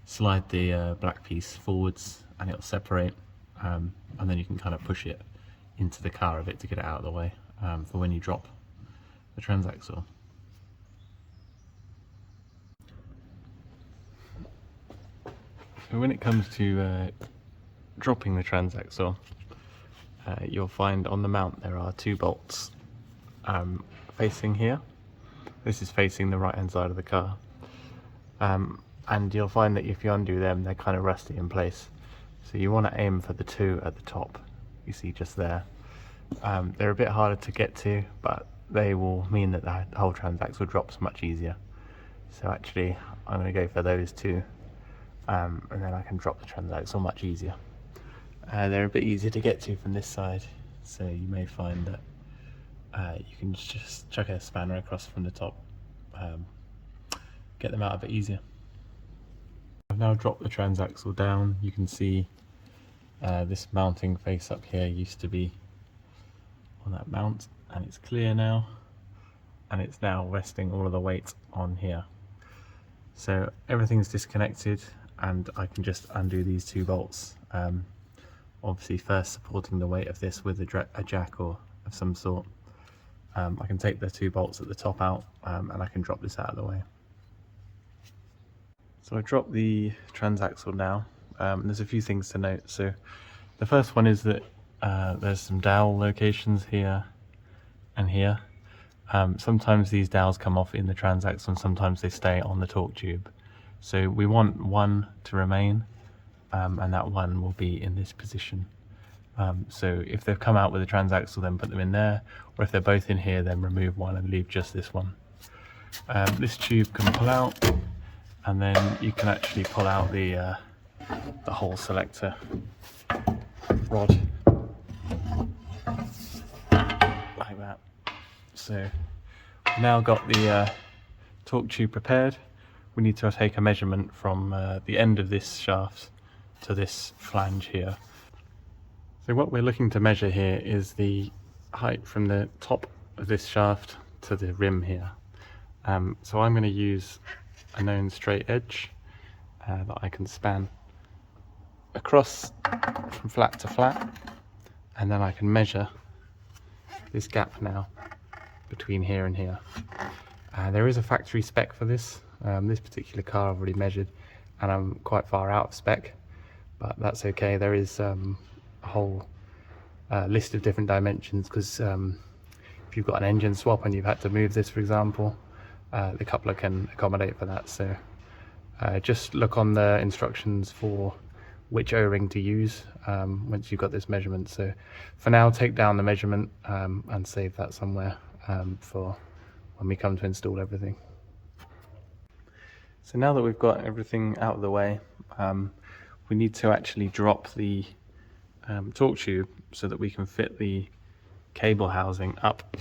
slide the black piece forwards and it'll separate, and then you can kind of push it into the car a bit to get it out of the way for when you drop the transaxle. So when it comes to dropping the transaxle, you'll find on the mount there are two bolts facing here. This is facing the right hand side of the car, and you'll find that if you undo them, they're kind of rusty in place. So you want to aim for the two at the top, you see just there. They're a bit harder to get to, but they will mean that the whole transaxle drops much easier. So actually I'm going to go for those two, and then I can drop the transaxle much easier. They're a bit easier to get to from this side, so you may find that you can just chuck a spanner across from the top, get them out a bit easier. I've now dropped the transaxle down. You can see this mounting face up here used to be on that mount, and it's clear now, and it's now resting all of the weight on here. So everything's disconnected and I can just undo these two bolts. Obviously first supporting the weight of this with a jack or of some sort. I can take the two bolts at the top out, and I can drop this out of the way. So I dropped the transaxle now. There's a few things to note. So the first one is that there's some dowel locations here and here. Sometimes these dowels come off in the transaxle and sometimes they stay on the torque tube. So we want one to remain, and that one will be in this position. So if they've come out with a transaxle, then put them in there, or if they're both in here, then remove one and leave just this one. This tube can pull out, and then you can actually pull out the whole selector rod like that. So we've now got the torque tube prepared. We need to take a measurement from the end of this shaft to this flange here. So what we're looking to measure here is the height from the top of this shaft to the rim here. So I'm going to use a known straight edge that I can span across from flat to flat, and then I can measure this gap now between here and here. There is a factory spec for this. This particular car I've already measured, and I'm quite far out of spec, but that's okay. There is a whole list of different dimensions, because if you've got an engine swap and you've had to move this, for example, the coupler can accommodate for that. So just look on the instructions for which O-ring to use once you've got this measurement. So for now, take down the measurement and save that somewhere for when we come to install everything. So now that we've got everything out of the way, we need to actually drop the torque tube so that we can fit the cable housing up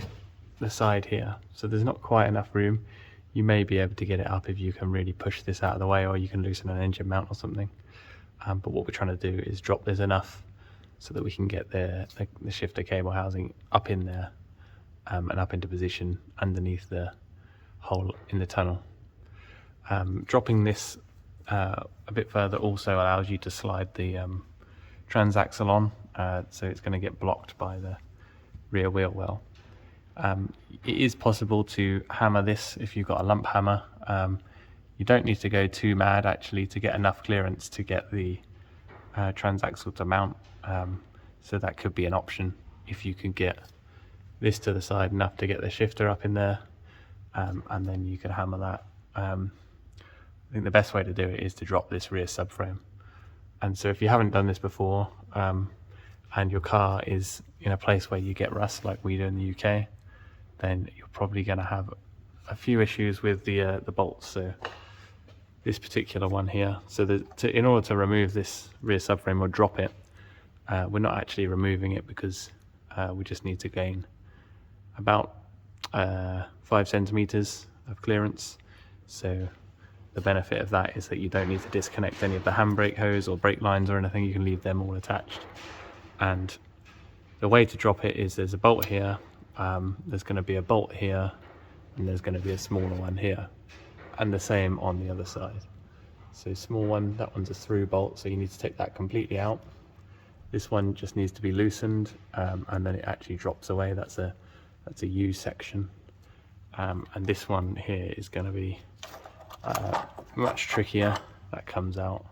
the side here. So there's not quite enough room. You may be able to get it up if you can really push this out of the way, or you can loosen an engine mount or something. But what we're trying to do is drop this enough so that we can get the shifter cable housing up in there and up into position underneath the hole in the tunnel. Dropping this a bit further also allows you to slide the transaxle on, so it's going to get blocked by the rear wheel well. It is possible to hammer this if you've got a lump hammer. You don't need to go too mad actually to get enough clearance to get the transaxle to mount, so that could be an option if you can get this to the side enough to get the shifter up in there, and then you can hammer that. I think the best way to do it is to drop this rear subframe. And so if you haven't done this before, and your car is in a place where you get rust like we do in the UK, then you're probably going to have a few issues with the bolts. So this particular one here, so in order to remove this rear subframe or drop it, we're not actually removing it because we just need to gain about 5 centimeters of clearance. So the benefit of that is that you don't need to disconnect any of the handbrake hose or brake lines or anything. You can leave them all attached. And the way to drop it is there's a bolt here, there's going to be a bolt here, and there's going to be a smaller one here, and the same on the other side. So small one, that one's a through bolt, so you need to take that completely out. This one just needs to be loosened, and then it actually drops away. That's a U section, and this one here is going to be much trickier. That comes out,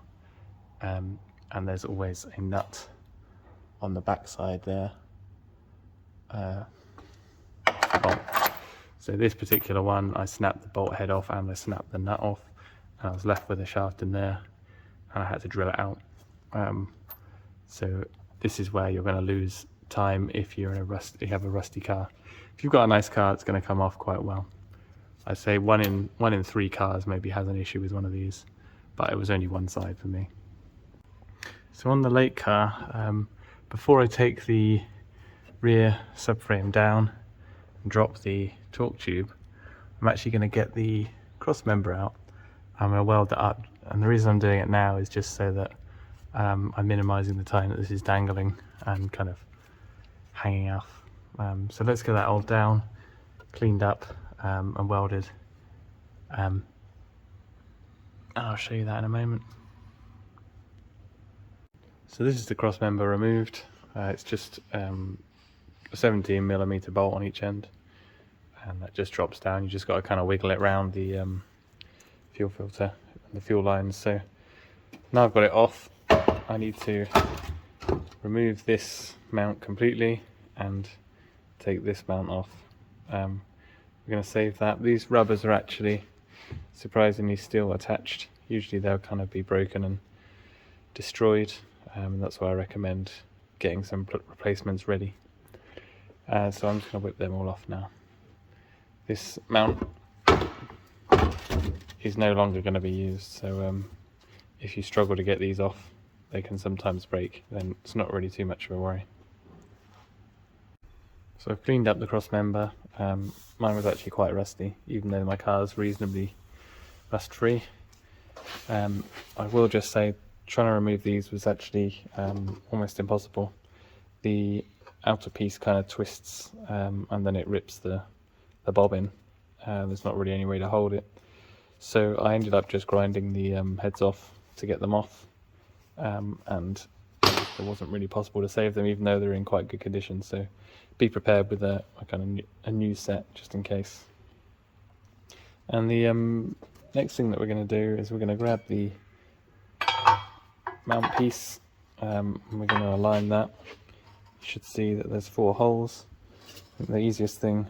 and there's always a nut on the back side there. Bolt. So this particular one, I snapped the bolt head off and I snapped the nut off, and I was left with a shaft in there, and I had to drill it out. So this is where you're going to lose time if you're in you have a rusty car. If you've got a nice car, it's going to come off quite well. I'd say one in 3 cars maybe has an issue with one of these, but it was only one side for me. So on the late car, before I take the rear subframe down and drop the torque tube, I'm actually going to get the cross member out. I'm going to weld it up, and the reason I'm doing it now is just so that I'm minimizing the time that this is dangling and kind of hanging off. So let's get that all down, cleaned up, and welded. I'll show you that in a moment. So this is the cross member removed. It's just a 17mm bolt on each end, and that just drops down. You just got to kind of wiggle it around the fuel filter and the fuel lines. So now I've got it off, I need to remove this mount completely and take this mount off. We're going to save that. These rubbers are actually surprisingly still attached. Usually they'll kind of be broken and destroyed, and that's why I recommend getting some replacements ready. So I'm just going to whip them all off now. This mount is no longer going to be used, so if you struggle to get these off, they can sometimes break, then it's not really too much of a worry. So I've cleaned up the cross member. Mine was actually quite rusty, even though my car is reasonably rust free. I will just say, trying to remove these was actually almost impossible. The outer piece kind of twists, and then it rips the bobbin. There's not really any way to hold it. So I ended up just grinding the heads off to get them off, and it wasn't really possible to save them, even though they're in quite good condition. So be prepared with a kind of a new set just in case. And the next thing that we're going to do is we're going to grab the mount piece, and we're going to align that. You should see that there's 4 holes. I think the easiest thing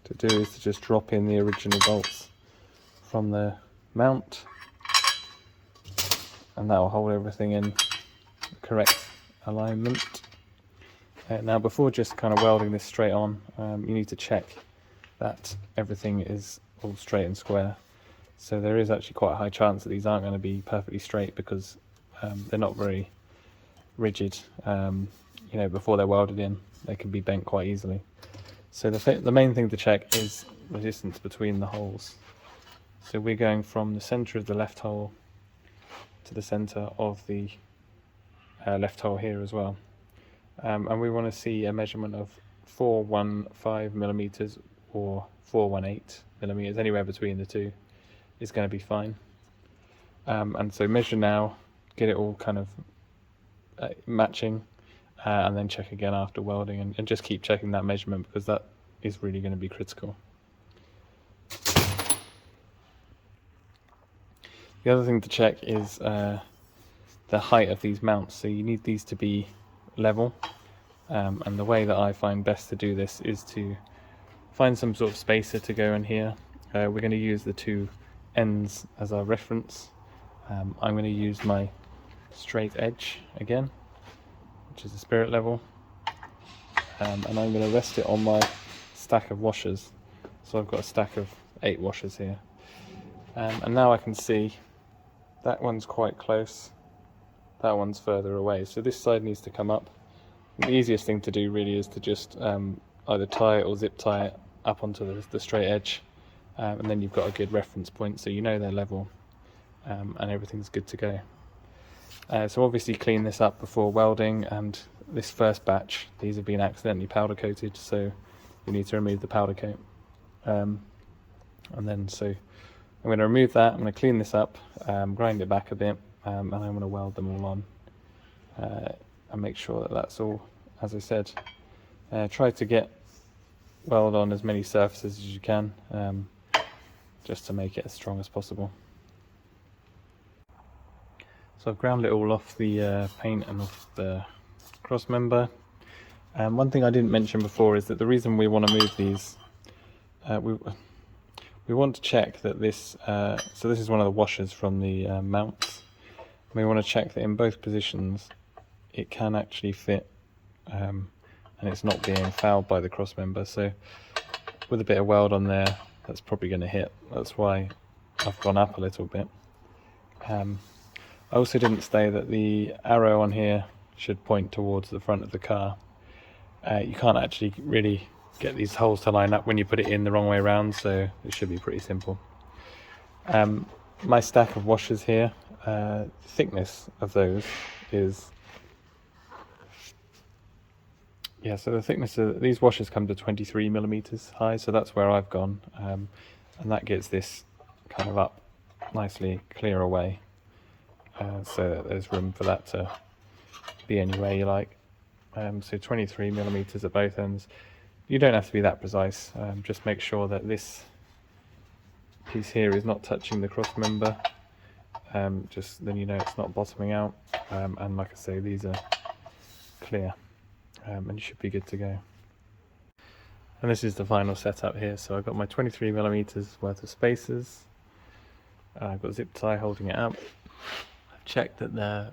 to do is to just drop in the original bolts from the mount, and that will hold everything in the correct alignment. Now before just kind of welding this straight on, you need to check that everything is all straight and square. So there is actually quite a high chance that these aren't going to be perfectly straight, because they're not very rigid. You know, before they're welded in, they can be bent quite easily. So the main thing to check is the distance between the holes. So we're going from the center of the left hole to the center of the left hole here as well. And we want to see a measurement of 415mm or 418mm, anywhere between the two is going to be fine. And so measure now, get it all kind of matching, and then check again after welding, and just keep checking that measurement, because that is really going to be critical. The other thing to check is the height of these mounts. So you need these to be level, and the way that I find best to do this is to find some sort of spacer to go in here. We're going to use the 2 ends as our reference. I'm going to use my straight edge again, which is the spirit level, and I'm going to rest it on my stack of washers. So I've got a stack of 8 washers here, and now I can see that one's quite close, that one's further away, so this side needs to come up. The easiest thing to do really is to just either tie it or zip tie it up onto the straight edge, and then you've got a good reference point so you know they're level, and everything's good to go. So obviously clean this up before welding, and this first batch, these have been accidentally powder coated, so you need to remove the powder coat. And then so I'm going to remove that, I'm going to clean this up, grind it back a bit, and I'm going to weld them all on, and make sure that that's all, as I said, try to weld on as many surfaces as you can, just to make it as strong as possible. So I've ground it all off the paint and off the cross member. One thing I didn't mention before is that the reason we want to move these, we want to check that this, so this is one of the washers from the mounts. We want to check that in both positions it can actually fit, and it's not being fouled by the cross member. So with a bit of weld on there, that's probably going to hit. That's why I've gone up a little bit. I also didn't say that the arrow on here should point towards the front of the car. You can't actually really get these holes to line up when you put it in the wrong way around, so it should be pretty simple. My stack of washers here, thickness of those is, so the thickness of these washers come to 23 millimeters high, so that's where I've gone, and that gets this kind of up nicely clear away, so that there's room for that to be any way you like. So 23 millimeters at both ends. You don't have to be that precise, just make sure that this piece here is not touching the cross member, just then you know it's not bottoming out, and like I say, these are clear, and you should be good to go. And this is the final setup here. So I've got my 23 millimeters worth of spacers, I've got zip tie holding it up. I've checked that the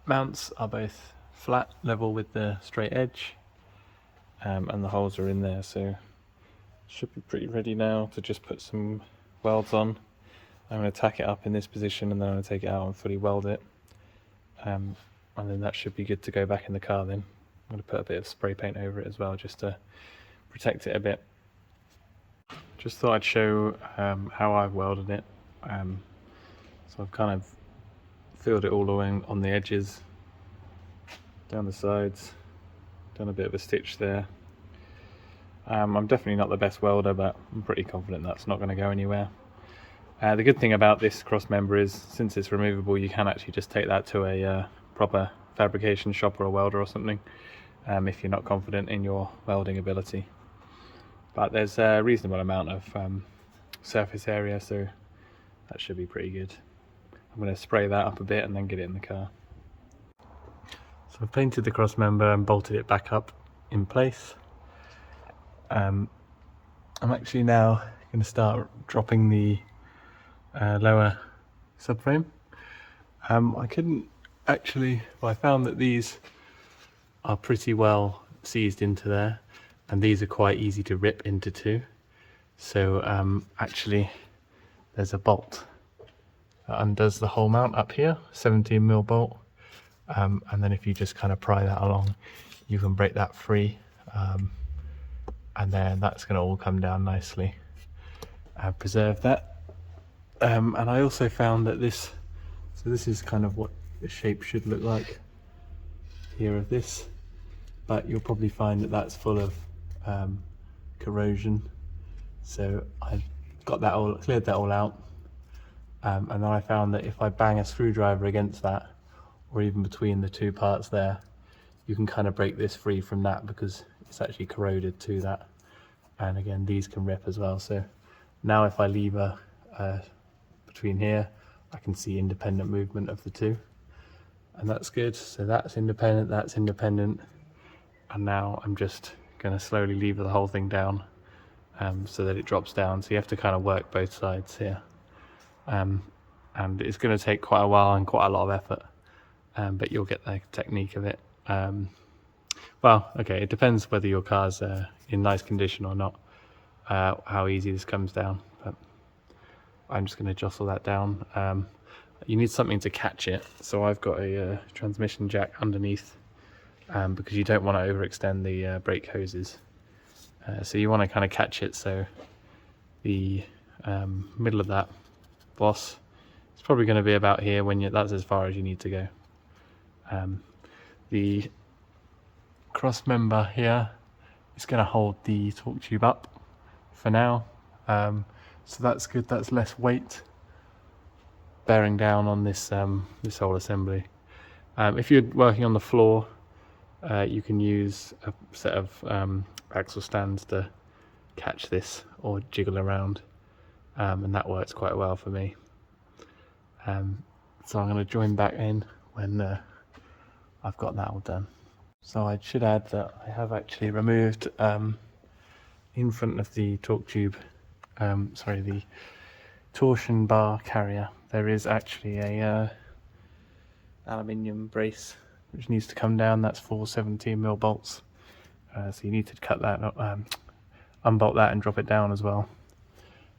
mounts are both flat, level with the straight edge, and the holes are in there, so should be pretty ready now to just put some welds on. I'm going to tack it up in this position, and then I'm going to take it out and fully weld it, and then that should be good to go back in the car. Then I'm going to put a bit of spray paint over it as well, just to protect it a bit. Just thought I'd show how I've welded it. So I've kind of filled it all the way on the edges, down the sides, done a bit of a stitch there. I'm definitely not the best welder, but I'm pretty confident that's not going to go anywhere. The good thing about this cross member is, since it's removable, you can actually just take that to a proper fabrication shop or a welder or something, if you're not confident in your welding ability. But there's a reasonable amount of surface area, so that should be pretty good. I'm going to spray that up a bit and then get it in the car. So I've painted the cross member and bolted it back up in place. I'm actually now going to start dropping the lower subframe. I couldn't actually, well, I found that these are pretty well seized into there, and these are quite easy to rip into two. So actually there's a bolt that undoes the whole mount up here, 17mm bolt, and then if you just kind of pry that along, you can break that free, and then that's going to all come down nicely and preserve that. And I also found that this is kind of what the shape should look like here of this, but you'll probably find that that's full of corrosion. So I've got that all cleared, that all out, and then I found that if I bang a screwdriver against that, or even between the two parts there, you can kind of break this free from that, because it's actually corroded to that. And again, these can rip as well. So now if I lever between here, I can see independent movement of the two, and that's good. So that's independent, and now I'm just going to slowly lever the whole thing down, so that it drops down. So you have to kind of work both sides here, and it's going to take quite a while and quite a lot of effort, but you'll get the technique of it. Well, okay, it depends whether your car's in nice condition or not, how easy this comes down, but I'm just going to jostle that down. You need something to catch it, so I've got a transmission jack underneath, because you don't want to overextend the brake hoses. So you want to kind of catch it, so the middle of that boss is probably going to be about here when that's as far as you need to go. The cross member here is going to hold the torque tube up for now, so that's good. That's less weight bearing down on this this whole assembly. If you're working on the floor, you can use a set of axle stands to catch this or jiggle around, and that works quite well for me. So I'm going to join back in when I've got that all done. So I should add that I have actually removed in front of the torque tube, the torsion bar carrier, there is actually a aluminium brace which needs to come down. That's for 17mm bolts, so you need to cut that, unbolt that and drop it down as well.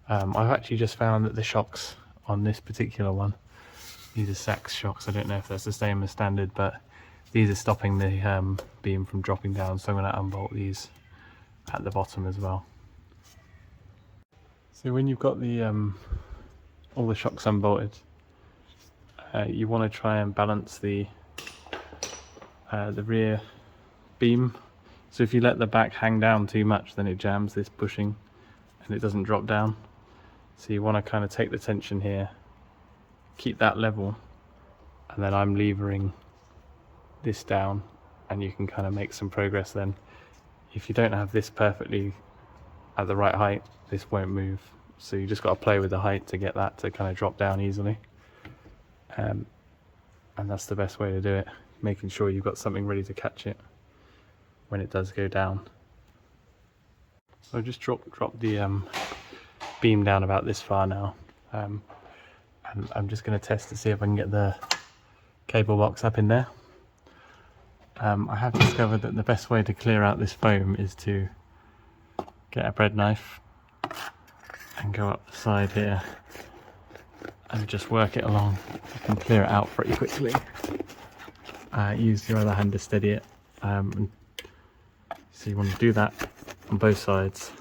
I've actually just found that the shocks on this particular one, these are Sachs shocks. I don't know if that's the same as standard, but these are stopping the beam from dropping down, so I'm going to unbolt these at the bottom as well. So when you've got the all the shocks unbolted, you want to try and balance the rear beam. So if you let the back hang down too much, then it jams this bushing and it doesn't drop down. So you want to kind of take the tension here, keep that level, and then I'm levering this down, and you can kind of make some progress then. If you don't have this perfectly at the right height, this won't move. So you just got to play with the height to get that to kind of drop down easily. And that's the best way to do it, making sure you've got something ready to catch it when it does go down. So just drop the beam down about this far now, and I'm just going to test to see if I can get the cable box up in there. I have discovered that the best way to clear out this foam is to get a bread knife and go up the side here and just work it along. You can clear it out pretty quickly. Use your other hand to steady it. So you want to do that on both sides,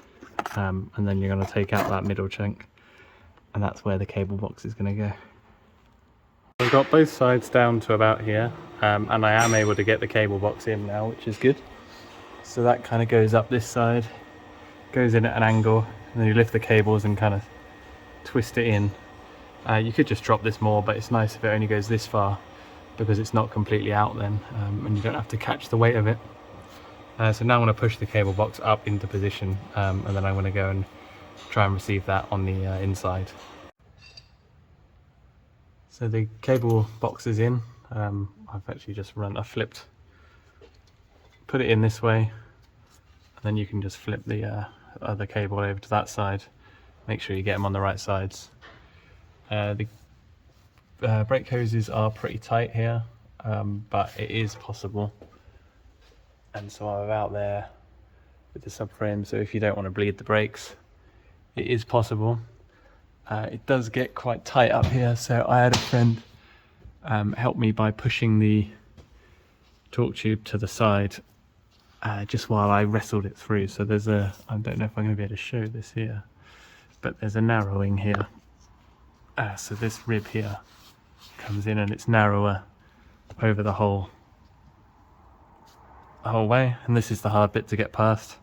and then you're going to take out that middle chunk, and that's where the cable box is going to go. We've got both sides down to about here, and I am able to get the cable box in now, which is good. So that kind of goes up this side, goes in at an angle, and then you lift the cables and kind of twist it in. You could just drop this more, but it's nice if it only goes this far, because it's not completely out then, and you don't have to catch the weight of it. So now I'm going to push the cable box up into position, and then I'm going to go and try and receive that on the inside. So the cable box is in. I've actually just put it in this way, and then you can just flip the other cable over to that side. Make sure you get them on the right sides. The brake hoses are pretty tight here, but it is possible. And so I'm out there with the subframe, so if you don't want to bleed the brakes, it is possible. It does get quite tight up here, so I had a friend help me by pushing the torque tube to the side just while I wrestled it through. So there's I don't know if I'm going to be able to show this here, but there's a narrowing here. So this rib here comes in and it's narrower over the whole way, and this is the hard bit to get past.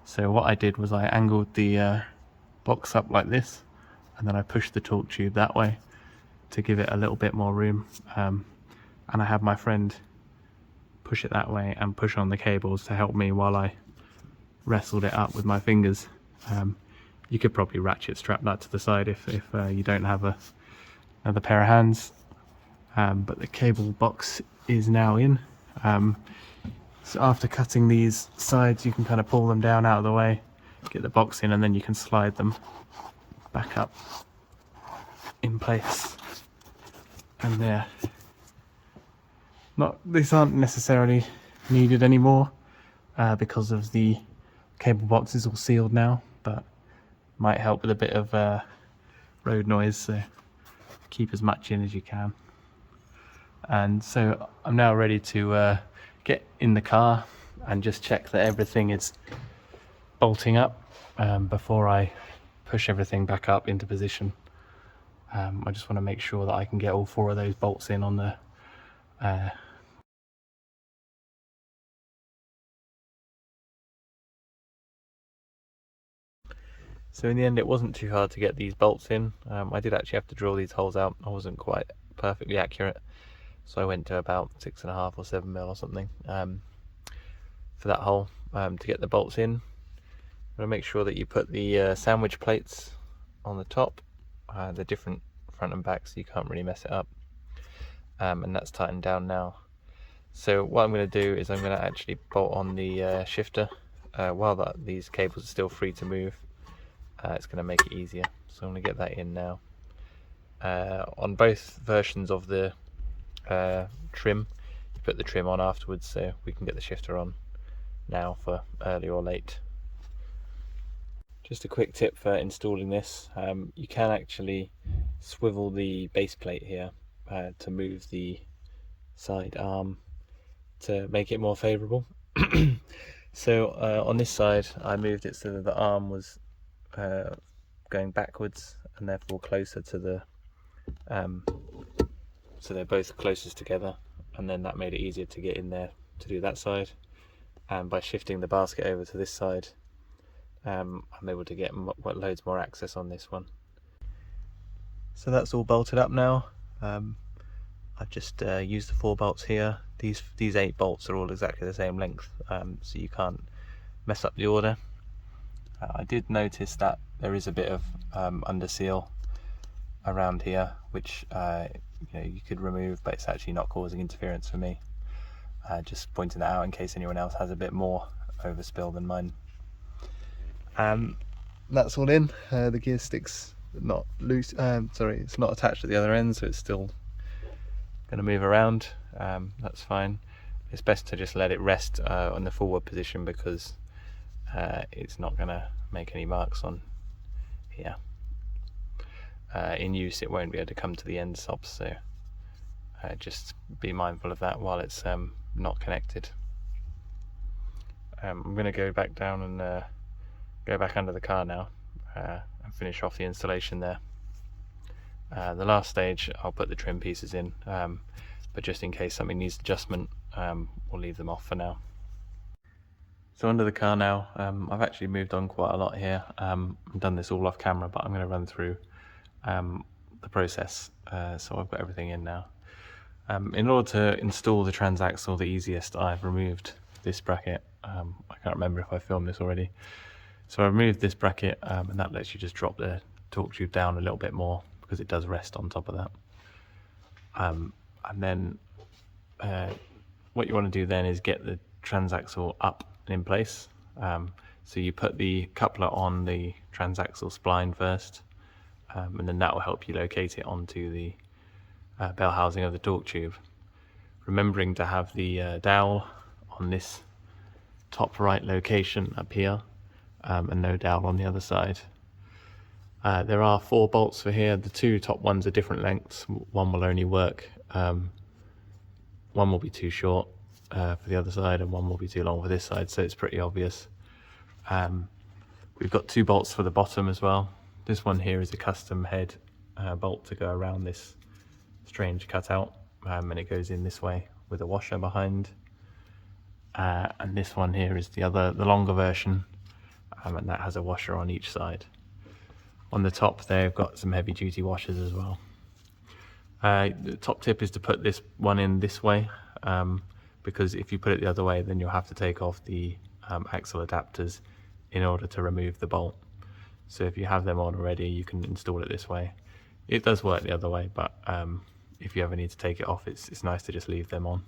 So what I did was I angled the box up like this, and then I pushed the torque tube that way to give it a little bit more room, and I had my friend push it that way and push on the cables to help me while I wrestled it up with my fingers. You could probably ratchet strap that to the side if you don't have another pair of hands, but the cable box is now in. So after cutting these sides, you can kind of pull them down out of the way, get the box in, and then you can slide them back up in place. And there these aren't necessarily needed anymore because of the cable box is all sealed now, but might help with a bit of road noise, so keep as much in as you can. And so I'm now ready to get in the car and just check that everything is bolting up before I push everything back up into position. I just want to make sure that I can get all 4 of those bolts in on the So in the end it wasn't too hard to get these bolts in. I did actually have to drill these holes out. I wasn't quite perfectly accurate, so I went to about 6.5 or 7 mil or something for that hole to get the bolts in. I'm going to make sure that you put the sandwich plates on the top. They're different front and back, so you can't really mess it up. And that's tightened down now. So what I'm going to do is I'm going to actually bolt on the shifter while these cables are still free to move. It's going to make it easier, so I'm going to get that in now. On both versions of the trim, you put the trim on afterwards, so we can get the shifter on now for early or late. Just a quick tip for installing this, you can actually swivel the base plate here to move the side arm to make it more favourable. So on this side I moved it so that the arm was going backwards and therefore closer to the so they're both closest together, and then that made it easier to get in there to do that side. And by shifting the basket over to this side, I'm able to get loads more access on this one. So that's all bolted up now. I've just used the 4 bolts here. These 8 bolts are all exactly the same length, so you can't mess up the order. I did notice that there is a bit of underseal around here, which you could remove, but it's actually not causing interference for me. Just pointing that out in case anyone else has a bit more overspill than mine. That's all in. The gear stick's not loose. Sorry, it's not attached at the other end, so it's still going to move around. That's fine. It's best to just let it rest on the forward position because it's not going to make any marks on here. In use it won't be able to come to the end stops, so just be mindful of that while it's not connected. I'm going to go back down and go back under the car now and finish off the installation there. The last stage I'll put the trim pieces in, but just in case something needs adjustment, we'll leave them off for now. So under the car now, I've actually moved on quite a lot here. I've done this all off camera, but I'm going to run through the process. So I've got everything in now. In order to install the Transaxle the easiest, I've removed this bracket. I can't remember if I filmed this already. So I removed this bracket, and that lets you just drop the torque tube down a little bit more because it does rest on top of that. And then what you want to do then is get the Transaxle up and in place. So you put the coupler on the Transaxle spline first, and then that will help you locate it onto the bell housing of the torque tube. Remembering to have the dowel on this top right location up here, and no dowel on the other side. There are 4 bolts for here. The 2 top ones are different lengths. One will only work. One will be too short for the other side, and one will be too long for this side, so it's pretty obvious. We've got 2 bolts for the bottom as well. This one here is a custom head bolt to go around this strange cutout, and it goes in this way with a washer behind. And this one here is the longer version, and that has a washer on each side. On the top they've got some heavy duty washers as well. The top tip is to put this one in this way, because if you put it the other way then you'll have to take off the axle adapters in order to remove the bolt. So if you have them on already, you can install it this way. It does work the other way, but if you ever need to take it off, it's nice to just leave them on.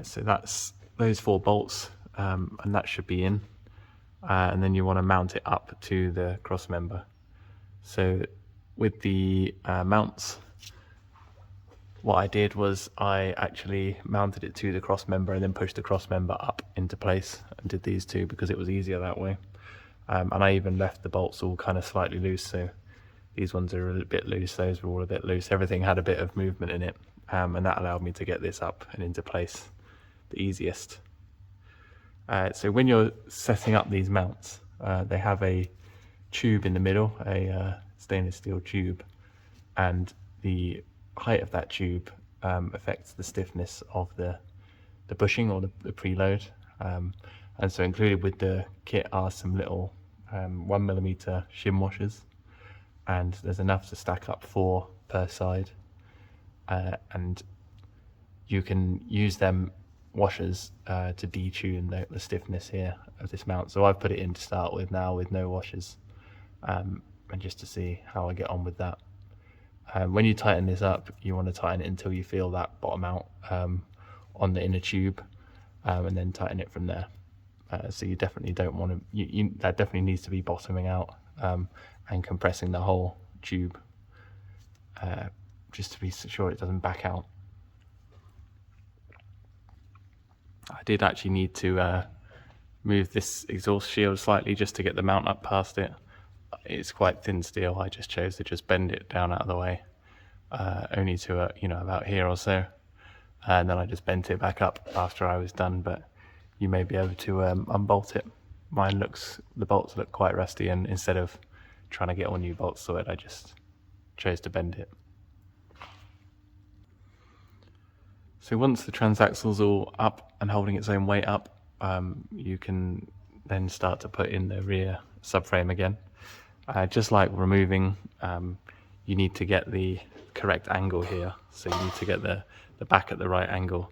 So that's those 4 bolts, and that should be in. And then you want to mount it up to the cross member. So with the mounts, what I did was I actually mounted it to the cross member and then pushed the cross member up into place and did these two because it was easier that way. And I even left the bolts all kind of slightly loose, so these ones are a little bit loose, those were all a bit loose, everything had a bit of movement in it, and that allowed me to get this up and into place the easiest. So when you're setting up these mounts, they have a tube in the middle, a stainless steel tube, and the height of that tube affects the stiffness of the bushing or the preload. And so included with the kit are some little 1mm shim washers, and there's enough to stack up 4 per side, and you can use them washers to detune the stiffness here of this mount. So I've put it in to start with now with no washers, and just to see how I get on with that. When you tighten this up, you want to tighten it until you feel that bottom out on the inner tube, and then tighten it from there. So you definitely don't want to, that definitely needs to be bottoming out and compressing the whole tube, just to be sure it doesn't back out. I did actually need to move this exhaust shield slightly just to get the mount up past it. It's quite thin steel. I just chose to just bend it down out of the way, only to about here or so, and then I just bent it back up after I was done. But you may be able to unbolt it. The bolts look quite rusty, and instead of trying to get all new bolts sorted, I just chose to bend it. So once the transaxle's all up and holding its own weight up, you can then start to put in the rear subframe again. Just like removing, you need to get the correct angle here. So you need to get the back at the right angle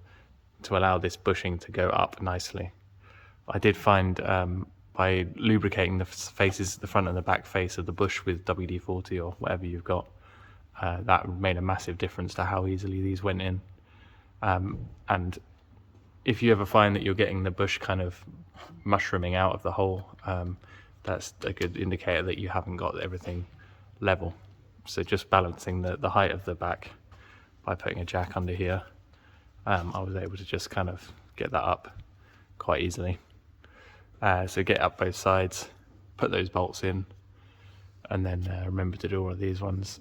to allow this bushing to go up nicely. I did find by lubricating the front and the back face of the bush with WD-40 or whatever you've got, that made a massive difference to how easily these went in. And if you ever find that you're getting the bush kind of mushrooming out of the hole, that's a good indicator that you haven't got everything level. So just balancing the height of the back by putting a jack under here, I was able to just kind of get that up quite easily. So get up both sides, put those bolts in, and then remember to do all of these ones.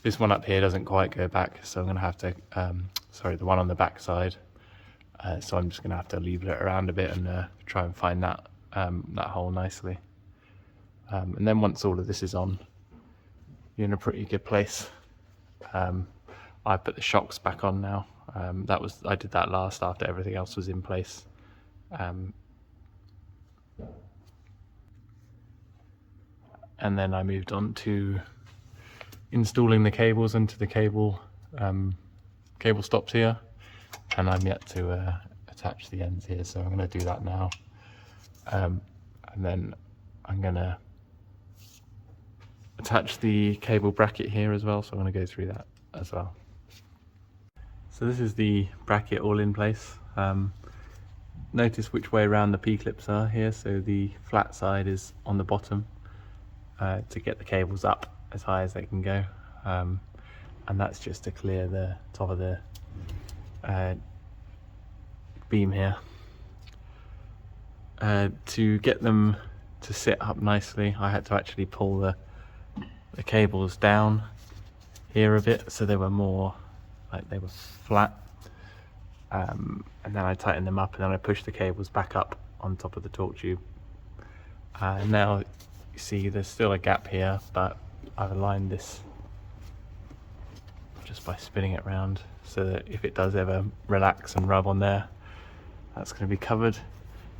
This one up here doesn't quite go back, so I'm going to have to, the one on the back side, so I'm just going to have to lever it around a bit and try and find that hole nicely. And then once all of this is on, you're in a pretty good place. I put the shocks back on now. I did that last after everything else was in place. And then I moved on to installing the cables into the cable stops here, and I'm yet to attach the ends here, so I'm going to do that now. And then I'm going to attach the cable bracket here as well, so I'm going to go through that as well. So this is the bracket all in place. Notice which way around the P-clips are here, so the flat side is on the bottom to get the cables up as high as they can go, and that's just to clear the top of the beam here. To get them to sit up nicely, I had to actually pull the cables down here a bit so they were more like they were flat, and then I tightened them up, and then I pushed the cables back up on top of the torque tube. Now you see there's still a gap here, but I've aligned this just by spinning it around so that if it does ever relax and rub on there, that's going to be covered.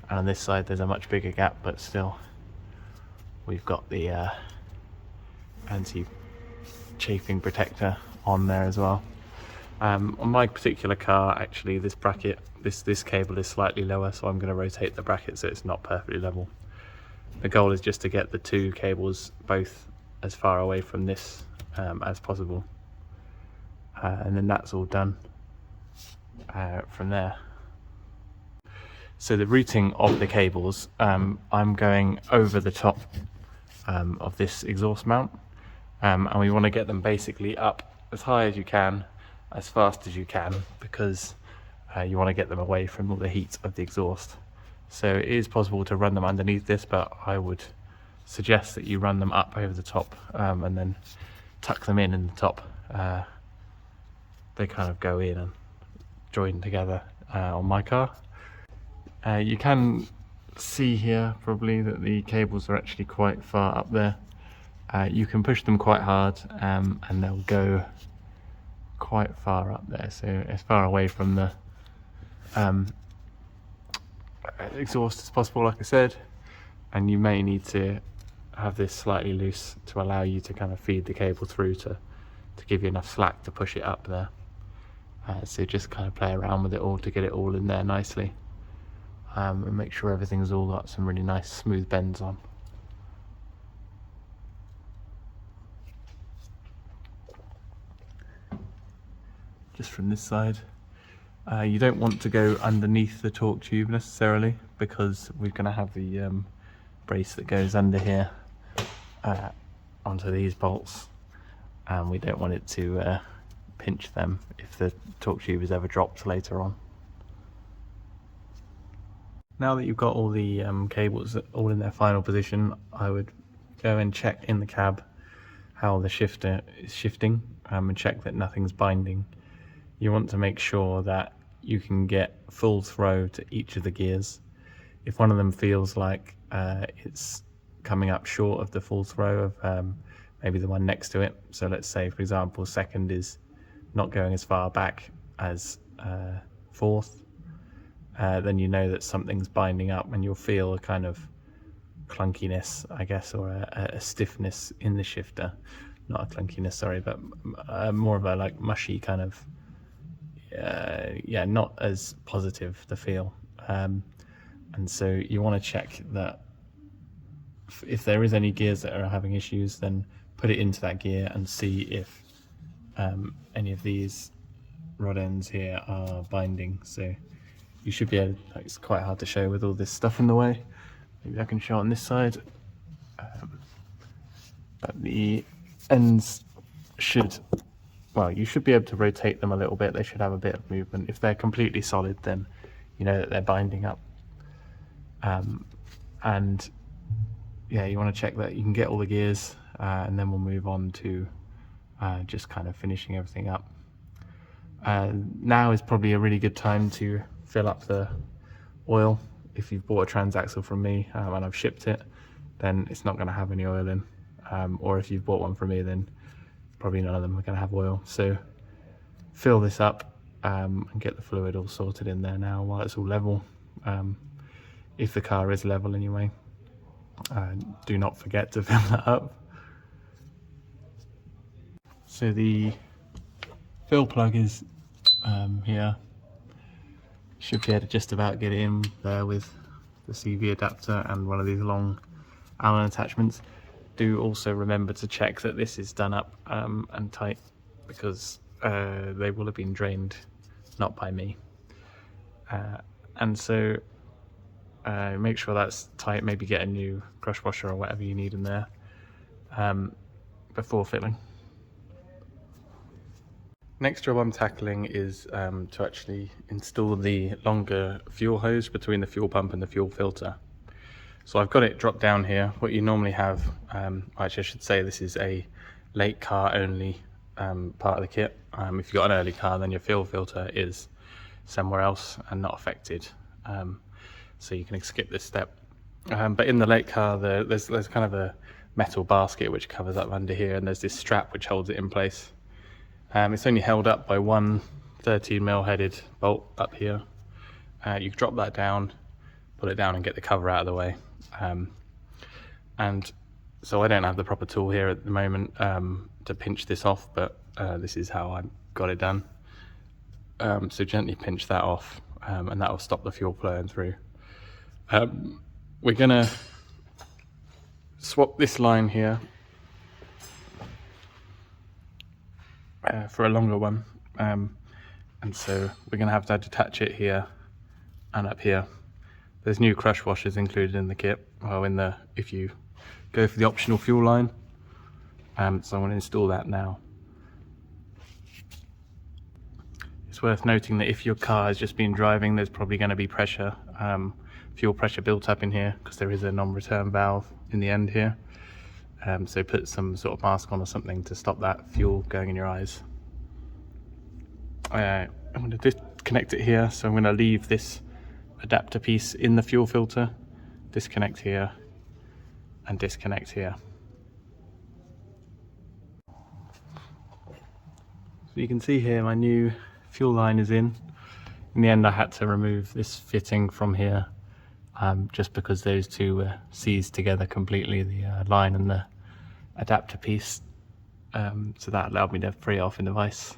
And on this side there's a much bigger gap, but still we've got the anti-chafing protector on there as well. On my particular car, actually, this bracket, this cable is slightly lower, so I'm going to rotate the bracket so it's not perfectly level. The goal is just to get the two cables both as far away from this as possible, and then that's all done from there. So the routing of the cables, I'm going over the top of this exhaust mount, and we want to get them basically up as high as you can as fast as you can, because you want to get them away from all the heat of the exhaust. So it is possible to run them underneath this, but I would suggest that you run them up over the top and then tuck them in the top. They kind of go in and join together on my car. You can see here probably that the cables are actually quite far up there. You can push them quite hard and they'll go quite far up there, so as far away from the exhaust as possible, like I said. And you may need to have this slightly loose to allow you to kind of feed the cable through to give you enough slack to push it up there. So just kind of play around with it all to get it all in there nicely, and make sure everything's all got some really nice smooth bends on. Just from this side, you don't want to go underneath the torque tube necessarily, because we're going to have the brace that goes under here onto these bolts, and we don't want it to pinch them if the torque tube is ever dropped later on. Now that you've got all the cables all in their final position, I would go and check in the cab how the shifter is shifting, and check that nothing's binding. You want to make sure that you can get full throw to each of the gears. If one of them feels like it's coming up short of the full throw of maybe the one next to it, so let's say for example second is not going as far back as fourth, then you know that something's binding up, and you'll feel a kind of clunkiness, I guess, or a stiffness in the shifter. Not a clunkiness, sorry, but more of a like mushy kind of, yeah, not as positive the feel. And so you want to check that if there is any gears that are having issues, then put it into that gear and see if any of these rod ends here are binding. So you should be able to, like, it's quite hard to show with all this stuff in the way. Maybe I can show on this side. But the ends should, well, you should be able to rotate them a little bit. They should have a bit of movement. If they're completely solid, then you know that they're binding up. And yeah, you want to check that you can get all the gears, and then we'll move on to just kind of finishing everything up. Now is probably a really good time to fill up the oil. If you've bought a Transaxle from me and I've shipped it, then it's not going to have any oil in. Or if you've bought one from me, then probably none of them are going to have oil. So fill this up and get the fluid all sorted in there now while it's all level. If the car is level anyway, do not forget to fill that up. So the fill plug is here. Should be able to just about get it in there with the CV adapter and one of these long Allen attachments. Do also remember to check that this is done up and tight, because they will have been drained, not by me. And so make sure that's tight. Maybe get a new crush washer or whatever you need in there before filling. Next job I'm tackling is to actually install the longer fuel hose between the fuel pump and the fuel filter. So I've got it dropped down here. What you normally have, actually I should say this is a late car only part of the kit. If you've got an early car, then your fuel filter is somewhere else and not affected. So you can skip this step. But in the late car, there's kind of a metal basket which covers up under here, and there's this strap which holds it in place. It's only held up by one 13mm headed bolt up here. You drop that down, pull it down and get the cover out of the way. And so I don't have the proper tool here at the moment to pinch this off, but this is how I got it done. So gently pinch that off, and that will stop the fuel flowing through. We're gonna swap this line here for a longer one, and so we're gonna have to detach it here and up here. There's new crush washers included in the kit, well, if you go for the optional fuel line. So I'm going to install that now. it's worth noting that if your car has just been driving, there's probably going to be pressure, fuel pressure built up in here, because there is a non-return valve in the end here. So put some sort of mask on or something to stop that fuel going in your eyes. I'm going to disconnect it here, so I'm going to leave this adapter piece in the fuel filter, disconnect here and disconnect here. So you can see here my new fuel line is in. In the end I had to remove this fitting from here, just because those two were seized together completely, the line and the adapter piece, so that allowed me to free it off in the vise.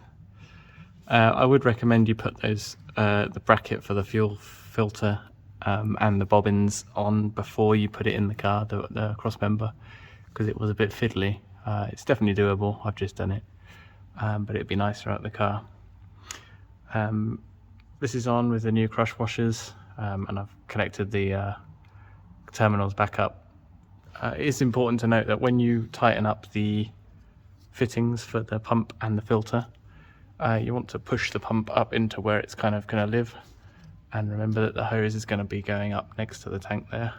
I would recommend you put those the bracket for the fuel filter and the bobbins on before you put it in the car, the cross member, because it was a bit fiddly. It's definitely doable, I've just done it, but it'd be nicer at the car. This is on with the new crush washers, and I've connected the terminals back up. It is important to note that when you tighten up the fittings for the pump and the filter, you want to push the pump up into where it's kind of going to live, and remember that the hose is going to be going up next to the tank there,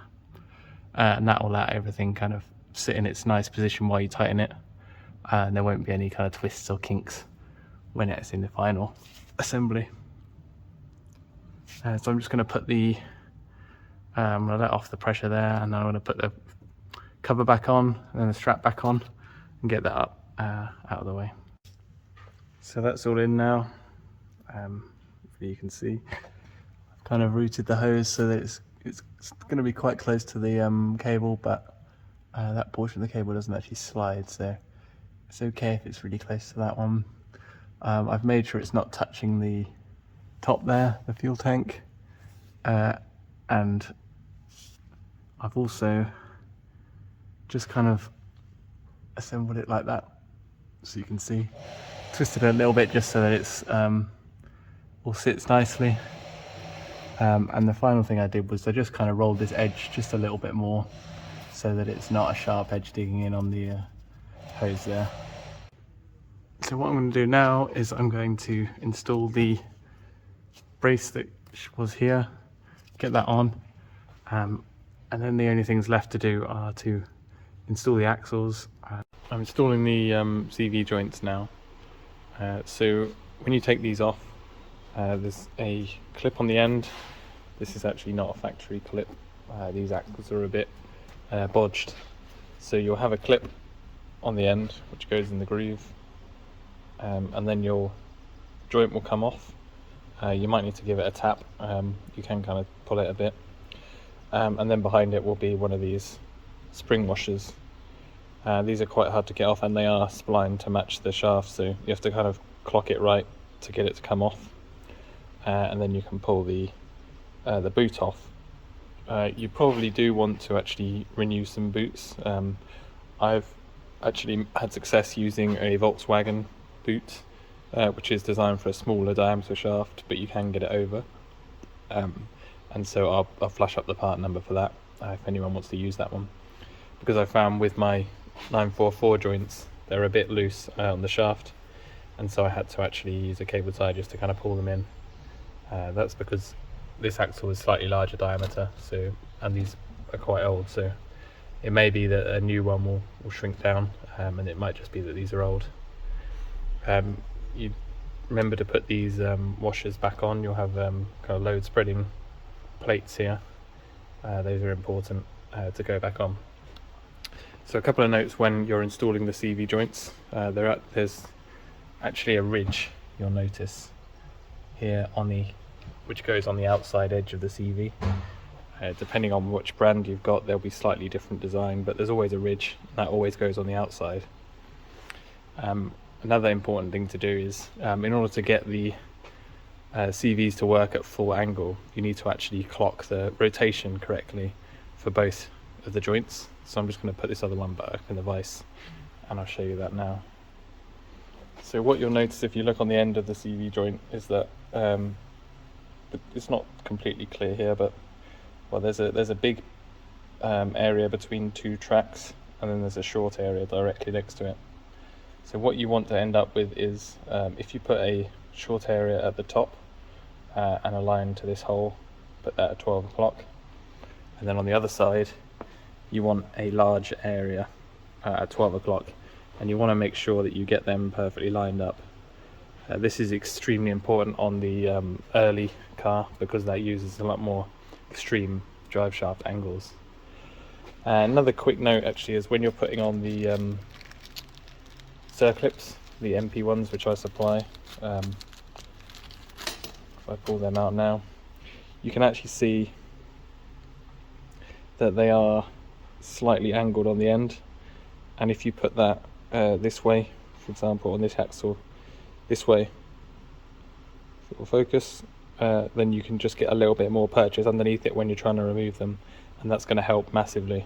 and that will let everything kind of sit in its nice position while you tighten it, and there won't be any kind of twists or kinks when it's in the final assembly. So I'm just going to put the I'm going to let off the pressure there, and then I'm going to put the cover back on and then the strap back on and get that up out of the way. So that's all in now. You can see I've kind of routed the hose so that it's going to be quite close to the cable, but that portion of the cable doesn't actually slide, so it's okay if it's really close to that one. I've made sure it's not touching the top there, the fuel tank, and I've also just kind of assembled it like that, so you can see, twisted it a little bit just so that it's all sits nicely. And the final thing I did was I just kind of rolled this edge just a little bit more so that it's not a sharp edge digging in on the hose there. So what I'm going to do now is I'm going to install the brace that was here, get that on, and then the only things left to do are to install the axles. I'm installing the CV joints now. So when you take these off, there's a clip on the end. This is actually not a factory clip. These axles are a bit bodged. So you'll have a clip on the end which goes in the groove, and then your joint will come off. You might need to give it a tap. You can kind of pull it a bit. And then behind it will be one of these spring washers. These are quite hard to get off, and they are splined to match the shaft, so you have to kind of clock it right to get it to come off. And then you can pull the boot off. You probably do want to actually renew some boots. I've actually had success using a Volkswagen boot, which is designed for a smaller diameter shaft, but you can get it over. And so I'll flash up the part number for that if anyone wants to use that one, because I found with my 944 joints they're a bit loose on the shaft, and so I had to actually use a cable tie just to kind of pull them in. That's because this axle is slightly larger diameter, so, and these are quite old, so it may be that a new one will shrink down, and it might just be that these are old. You remember to put these washers back on. You'll have kind of load spreading plates here. Those are important to go back on. So a couple of notes when you're installing the CV joints. There's actually a ridge, you'll notice here which goes on the outside edge of the CV. Depending on which brand you've got, there'll be slightly different design, but there's always a ridge that always goes on the outside. Another important thing to do is, in order to get the CVs to work at full angle, you need to actually clock the rotation correctly for both of the joints. So I'm just going to put this other one back in the vise, and I'll show you that now. So what you'll notice if you look on the end of the CV joint is that it's not completely clear here, but well, there's a big area between two tracks, and then there's a short area directly next to it. So what you want to end up with is, if you put a short area at the top and a line to this hole, put that at 12 o'clock, and then on the other side you want a large area at 12 o'clock, and you want to make sure that you get them perfectly lined up. This is extremely important on the early car because that uses a lot more extreme drive shaft angles. Another quick note actually is when you're putting on the circlips, the MP ones which I supply, if I pull them out now, you can actually see that they are slightly angled on the end, and if you put that this way, for example on this axle, this way, if it will focus, then you can just get a little bit more purchase underneath it when you're trying to remove them, and that's going to help massively.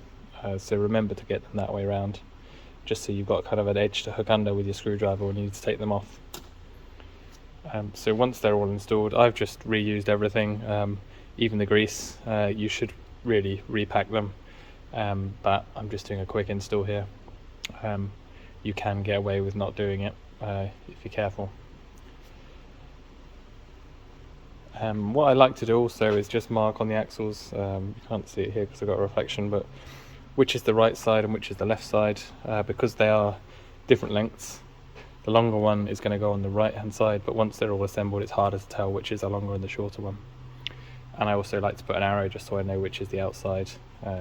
So remember to get them that way around, just so you've got kind of an edge to hook under with your screwdriver when you need to take them off. So once they're all installed, I've just reused everything, even the grease. You should really repack them, but I'm just doing a quick install here. You can get away with not doing it if you're careful. What I like to do also is just mark on the axles, you can't see it here because I've got a reflection, but which is the right side and which is the left side, because they are different lengths. The longer one is going to go on the right hand side, but once they're all assembled it's harder to tell which is the longer and the shorter one. And I also like to put an arrow just so I know which is the outside,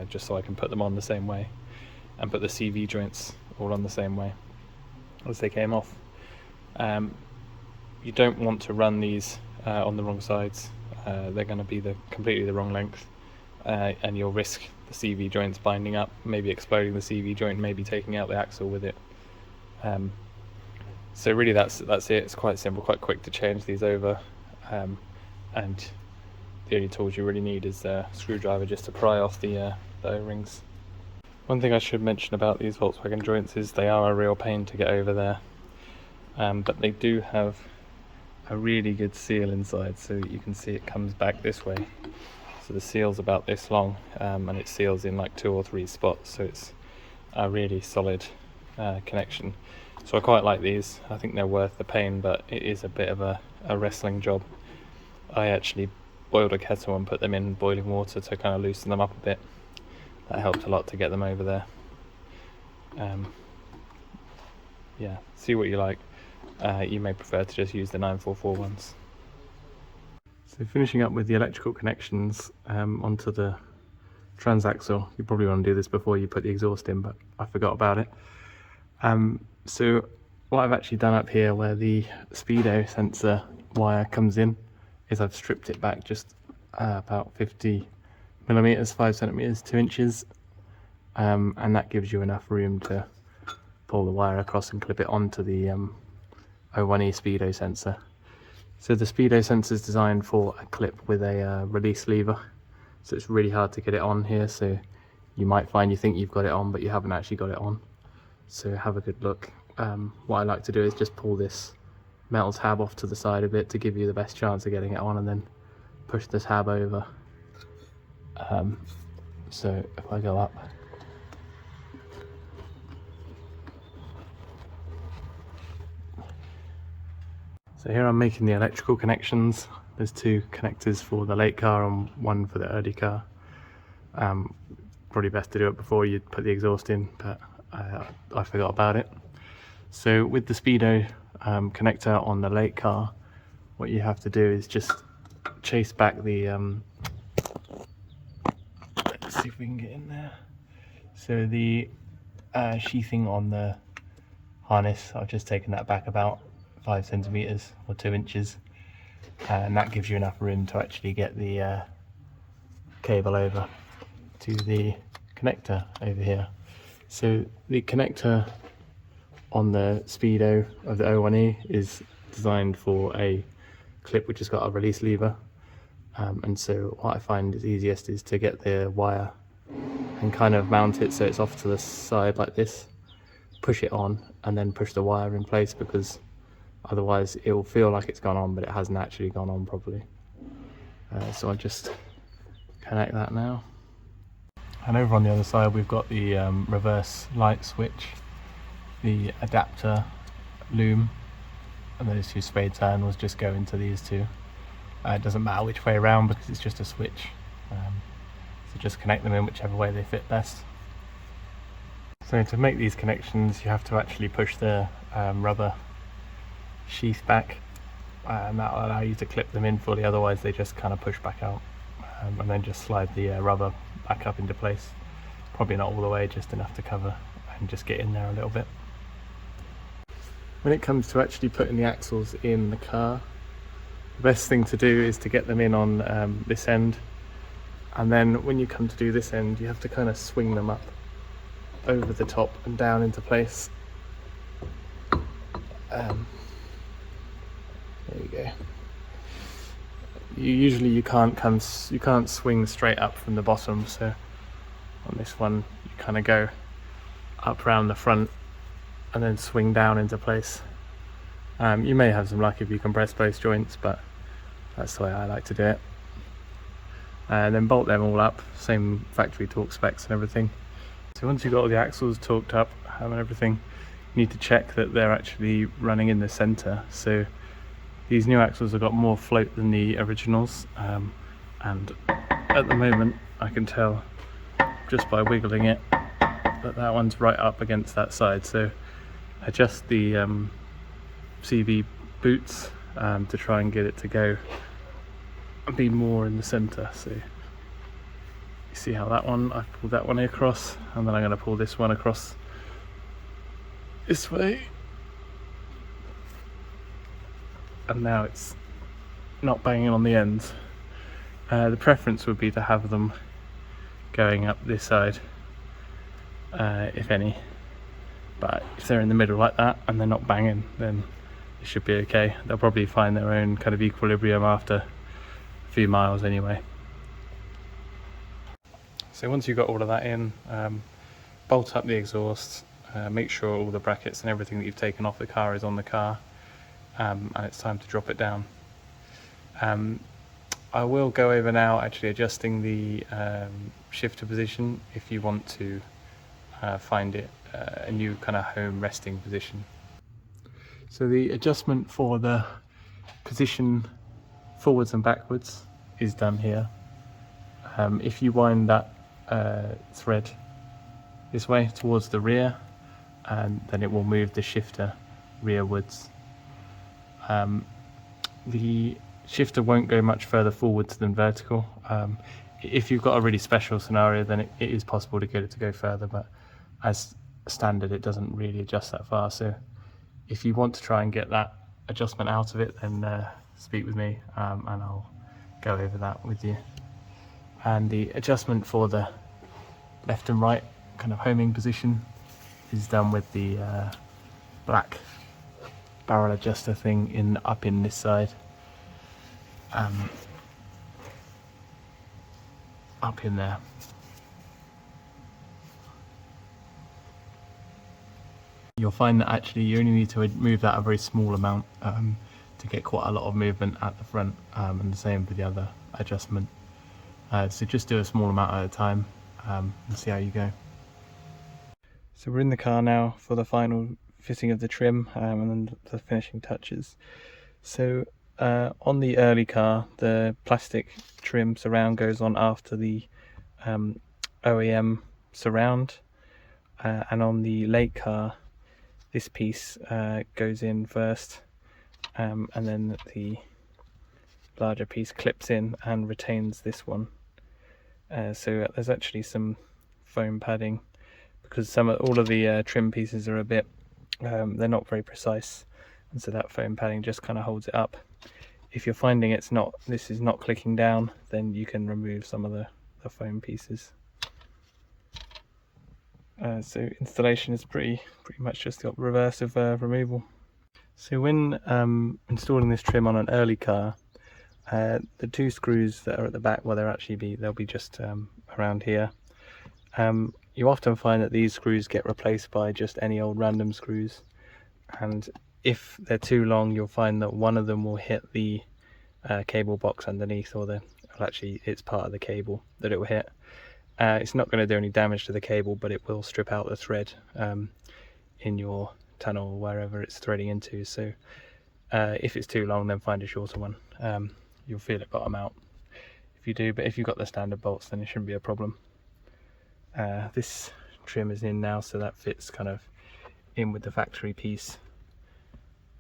just so I can put them on the same way, and put the CV joints all on the same way as they came off. You don't want to run these on the wrong sides. They're going to be completely the wrong length, and you'll risk the CV joints binding up, maybe exploding the CV joint, maybe taking out the axle with it. So really that's it. It's quite simple, quite quick to change these over, and the only tools you really need is a screwdriver just to pry off the O-rings. One thing I should mention about these Volkswagen joints is they are a real pain to get over there, but they do have a really good seal inside, so you can see it comes back this way. So the seal's about this long, and it seals in like 2 or 3 spots, so it's a really solid connection. So I quite like these. I think they're worth the pain, but it is a bit of a wrestling job. I actually boiled a kettle and put them in boiling water to kind of loosen them up a bit. That helped a lot to get them over there. Yeah, see what you like. You may prefer to just use the 944 ones. So finishing up with the electrical connections onto the transaxle. You probably want to do this before you put the exhaust in, but I forgot about it. So what I've actually done up here where the speedo sensor wire comes in is I've stripped it back just about 50 millimeters, 5 centimeters, 2 inches, and that gives you enough room to pull the wire across and clip it onto the O1E speedo sensor. So the speedo sensor is designed for a clip with a release lever, so it's really hard to get it on here, so you might find you think you've got it on but you haven't actually got it on. So have a good look. What I like to do is just pull this metal tab off to the side a bit to give you the best chance of getting it on, and then push the tab over. So if I go up, so here I'm making the electrical connections. There's 2 connectors for the late car and 1 for the early car. Probably best to do it before you put the exhaust in, but I forgot about it. So with the speedo connector on the late car, what you have to do is just chase back the let's see if we can get in there. So the sheathing on the harness, I've just taken that back about 5 centimeters or 2 inches, and that gives you enough room to actually get the cable over to the connector over here. So the connector on the speedo of the O1E is designed for a clip which has got a release lever, and so what I find is easiest is to get the wire and kind of mount it so it's off to the side like this, push it on and then push the wire in place, because otherwise it will feel like it's gone on but it hasn't actually gone on properly. So I just connect that now. And over on the other side we've got the reverse light switch, the adapter loom, and those two spade terminals just go into these two. It doesn't matter which way around because it's just a switch, so just connect them in whichever way they fit best. So to make these connections you have to actually push the rubber sheath back, and that will allow you to clip them in fully, otherwise they just kind of push back out, and then just slide the rubber back up into place. Probably not all the way, just enough to cover and just get in there a little bit. When it comes to actually putting the axles in the car, the best thing to do is to get them in on this end, and then when you come to do this end you have to kind of swing them up over the top and down into place. There you go. You can't swing straight up from the bottom, so on this one you kind of go up around the front and then swing down into place. You may have some luck if you can press both joints, but that's the way I like to do it. And then bolt them all up, same factory torque specs and everything. So once you've got all the axles torqued up and everything, you need to check that they're actually running in the center. So these new axles have got more float than the originals, and at the moment I can tell just by wiggling it that one's right up against that side. So adjust the CV boots to try and get it to go and be more in the center. So you see how that one, I've pulled that one across, and then I'm going to pull this one across this way, and now it's not banging on the ends. The preference would be to have them going up this side, if any, but if they're in the middle like that and they're not banging, then it should be okay. They'll probably find their own kind of equilibrium after a few miles anyway. So once you've got all of that in, bolt up the exhaust, make sure all the brackets and everything that you've taken off the car is on the car, and it's time to drop it down. I will go over now actually adjusting the shifter position if you want to find it a new kind of home resting position. So the adjustment for the position forwards and backwards is done here. If you wind that thread this way towards the rear, and then it will move the shifter rearwards. The shifter won't go much further forwards than vertical. If you've got a really special scenario, then it is possible to get it to go further, but as standard it doesn't really adjust that far. So if you want to try and get that adjustment out of it, then speak with me, and I'll go over that with you. And the adjustment for the left and right kind of homing position is done with the black barrel adjuster thing up in this side, up in there. You'll find that actually you only need to move that a very small amount to get quite a lot of movement at the front, and the same for the other adjustment. So just do a small amount at a time and see how you go. So we're in the car now for the final fitting of the trim, and then the finishing touches. So on the early car, the plastic trim surround goes on after the OEM surround, and on the late car this piece goes in first, and then the larger piece clips in and retains this one. So there's actually some foam padding, because all of the trim pieces are a bit, they're not very precise, and so that foam padding just kind of holds it up. If you're finding this is not clicking down, then you can remove some of the foam pieces. So installation is pretty much just the reverse of removal. So when installing this trim on an early car, the two screws that are at the back, well, they'll be just around here. You often find that these screws get replaced by just any old random screws, and if they're too long you'll find that one of them will hit the cable box underneath, or actually it's part of the cable that it will hit. It's not going to do any damage to the cable, but it will strip out the thread in your tunnel or wherever it's threading into. So if it's too long, then find a shorter one. You'll feel it bottom out if you do, but if you've got the standard bolts, then it shouldn't be a problem. This trim is in now, so that fits kind of in with the factory piece.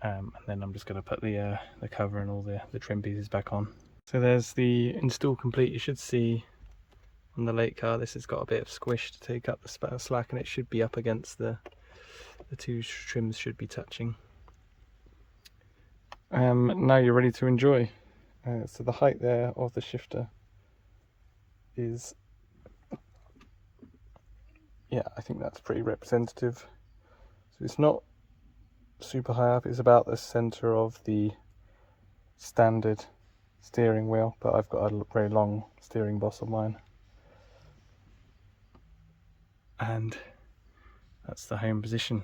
And then I'm just going to put the cover and all the trim pieces back on. So there's the install complete. You should see on the late car, this has got a bit of squish to take up the slack, and it should be up against the two trims should be touching. Now you're ready to enjoy. So the height there of the shifter is, yeah, I think that's pretty representative. So it's not super high up, it's about the center of the standard steering wheel, but I've got a very long steering boss on mine. And that's the home position.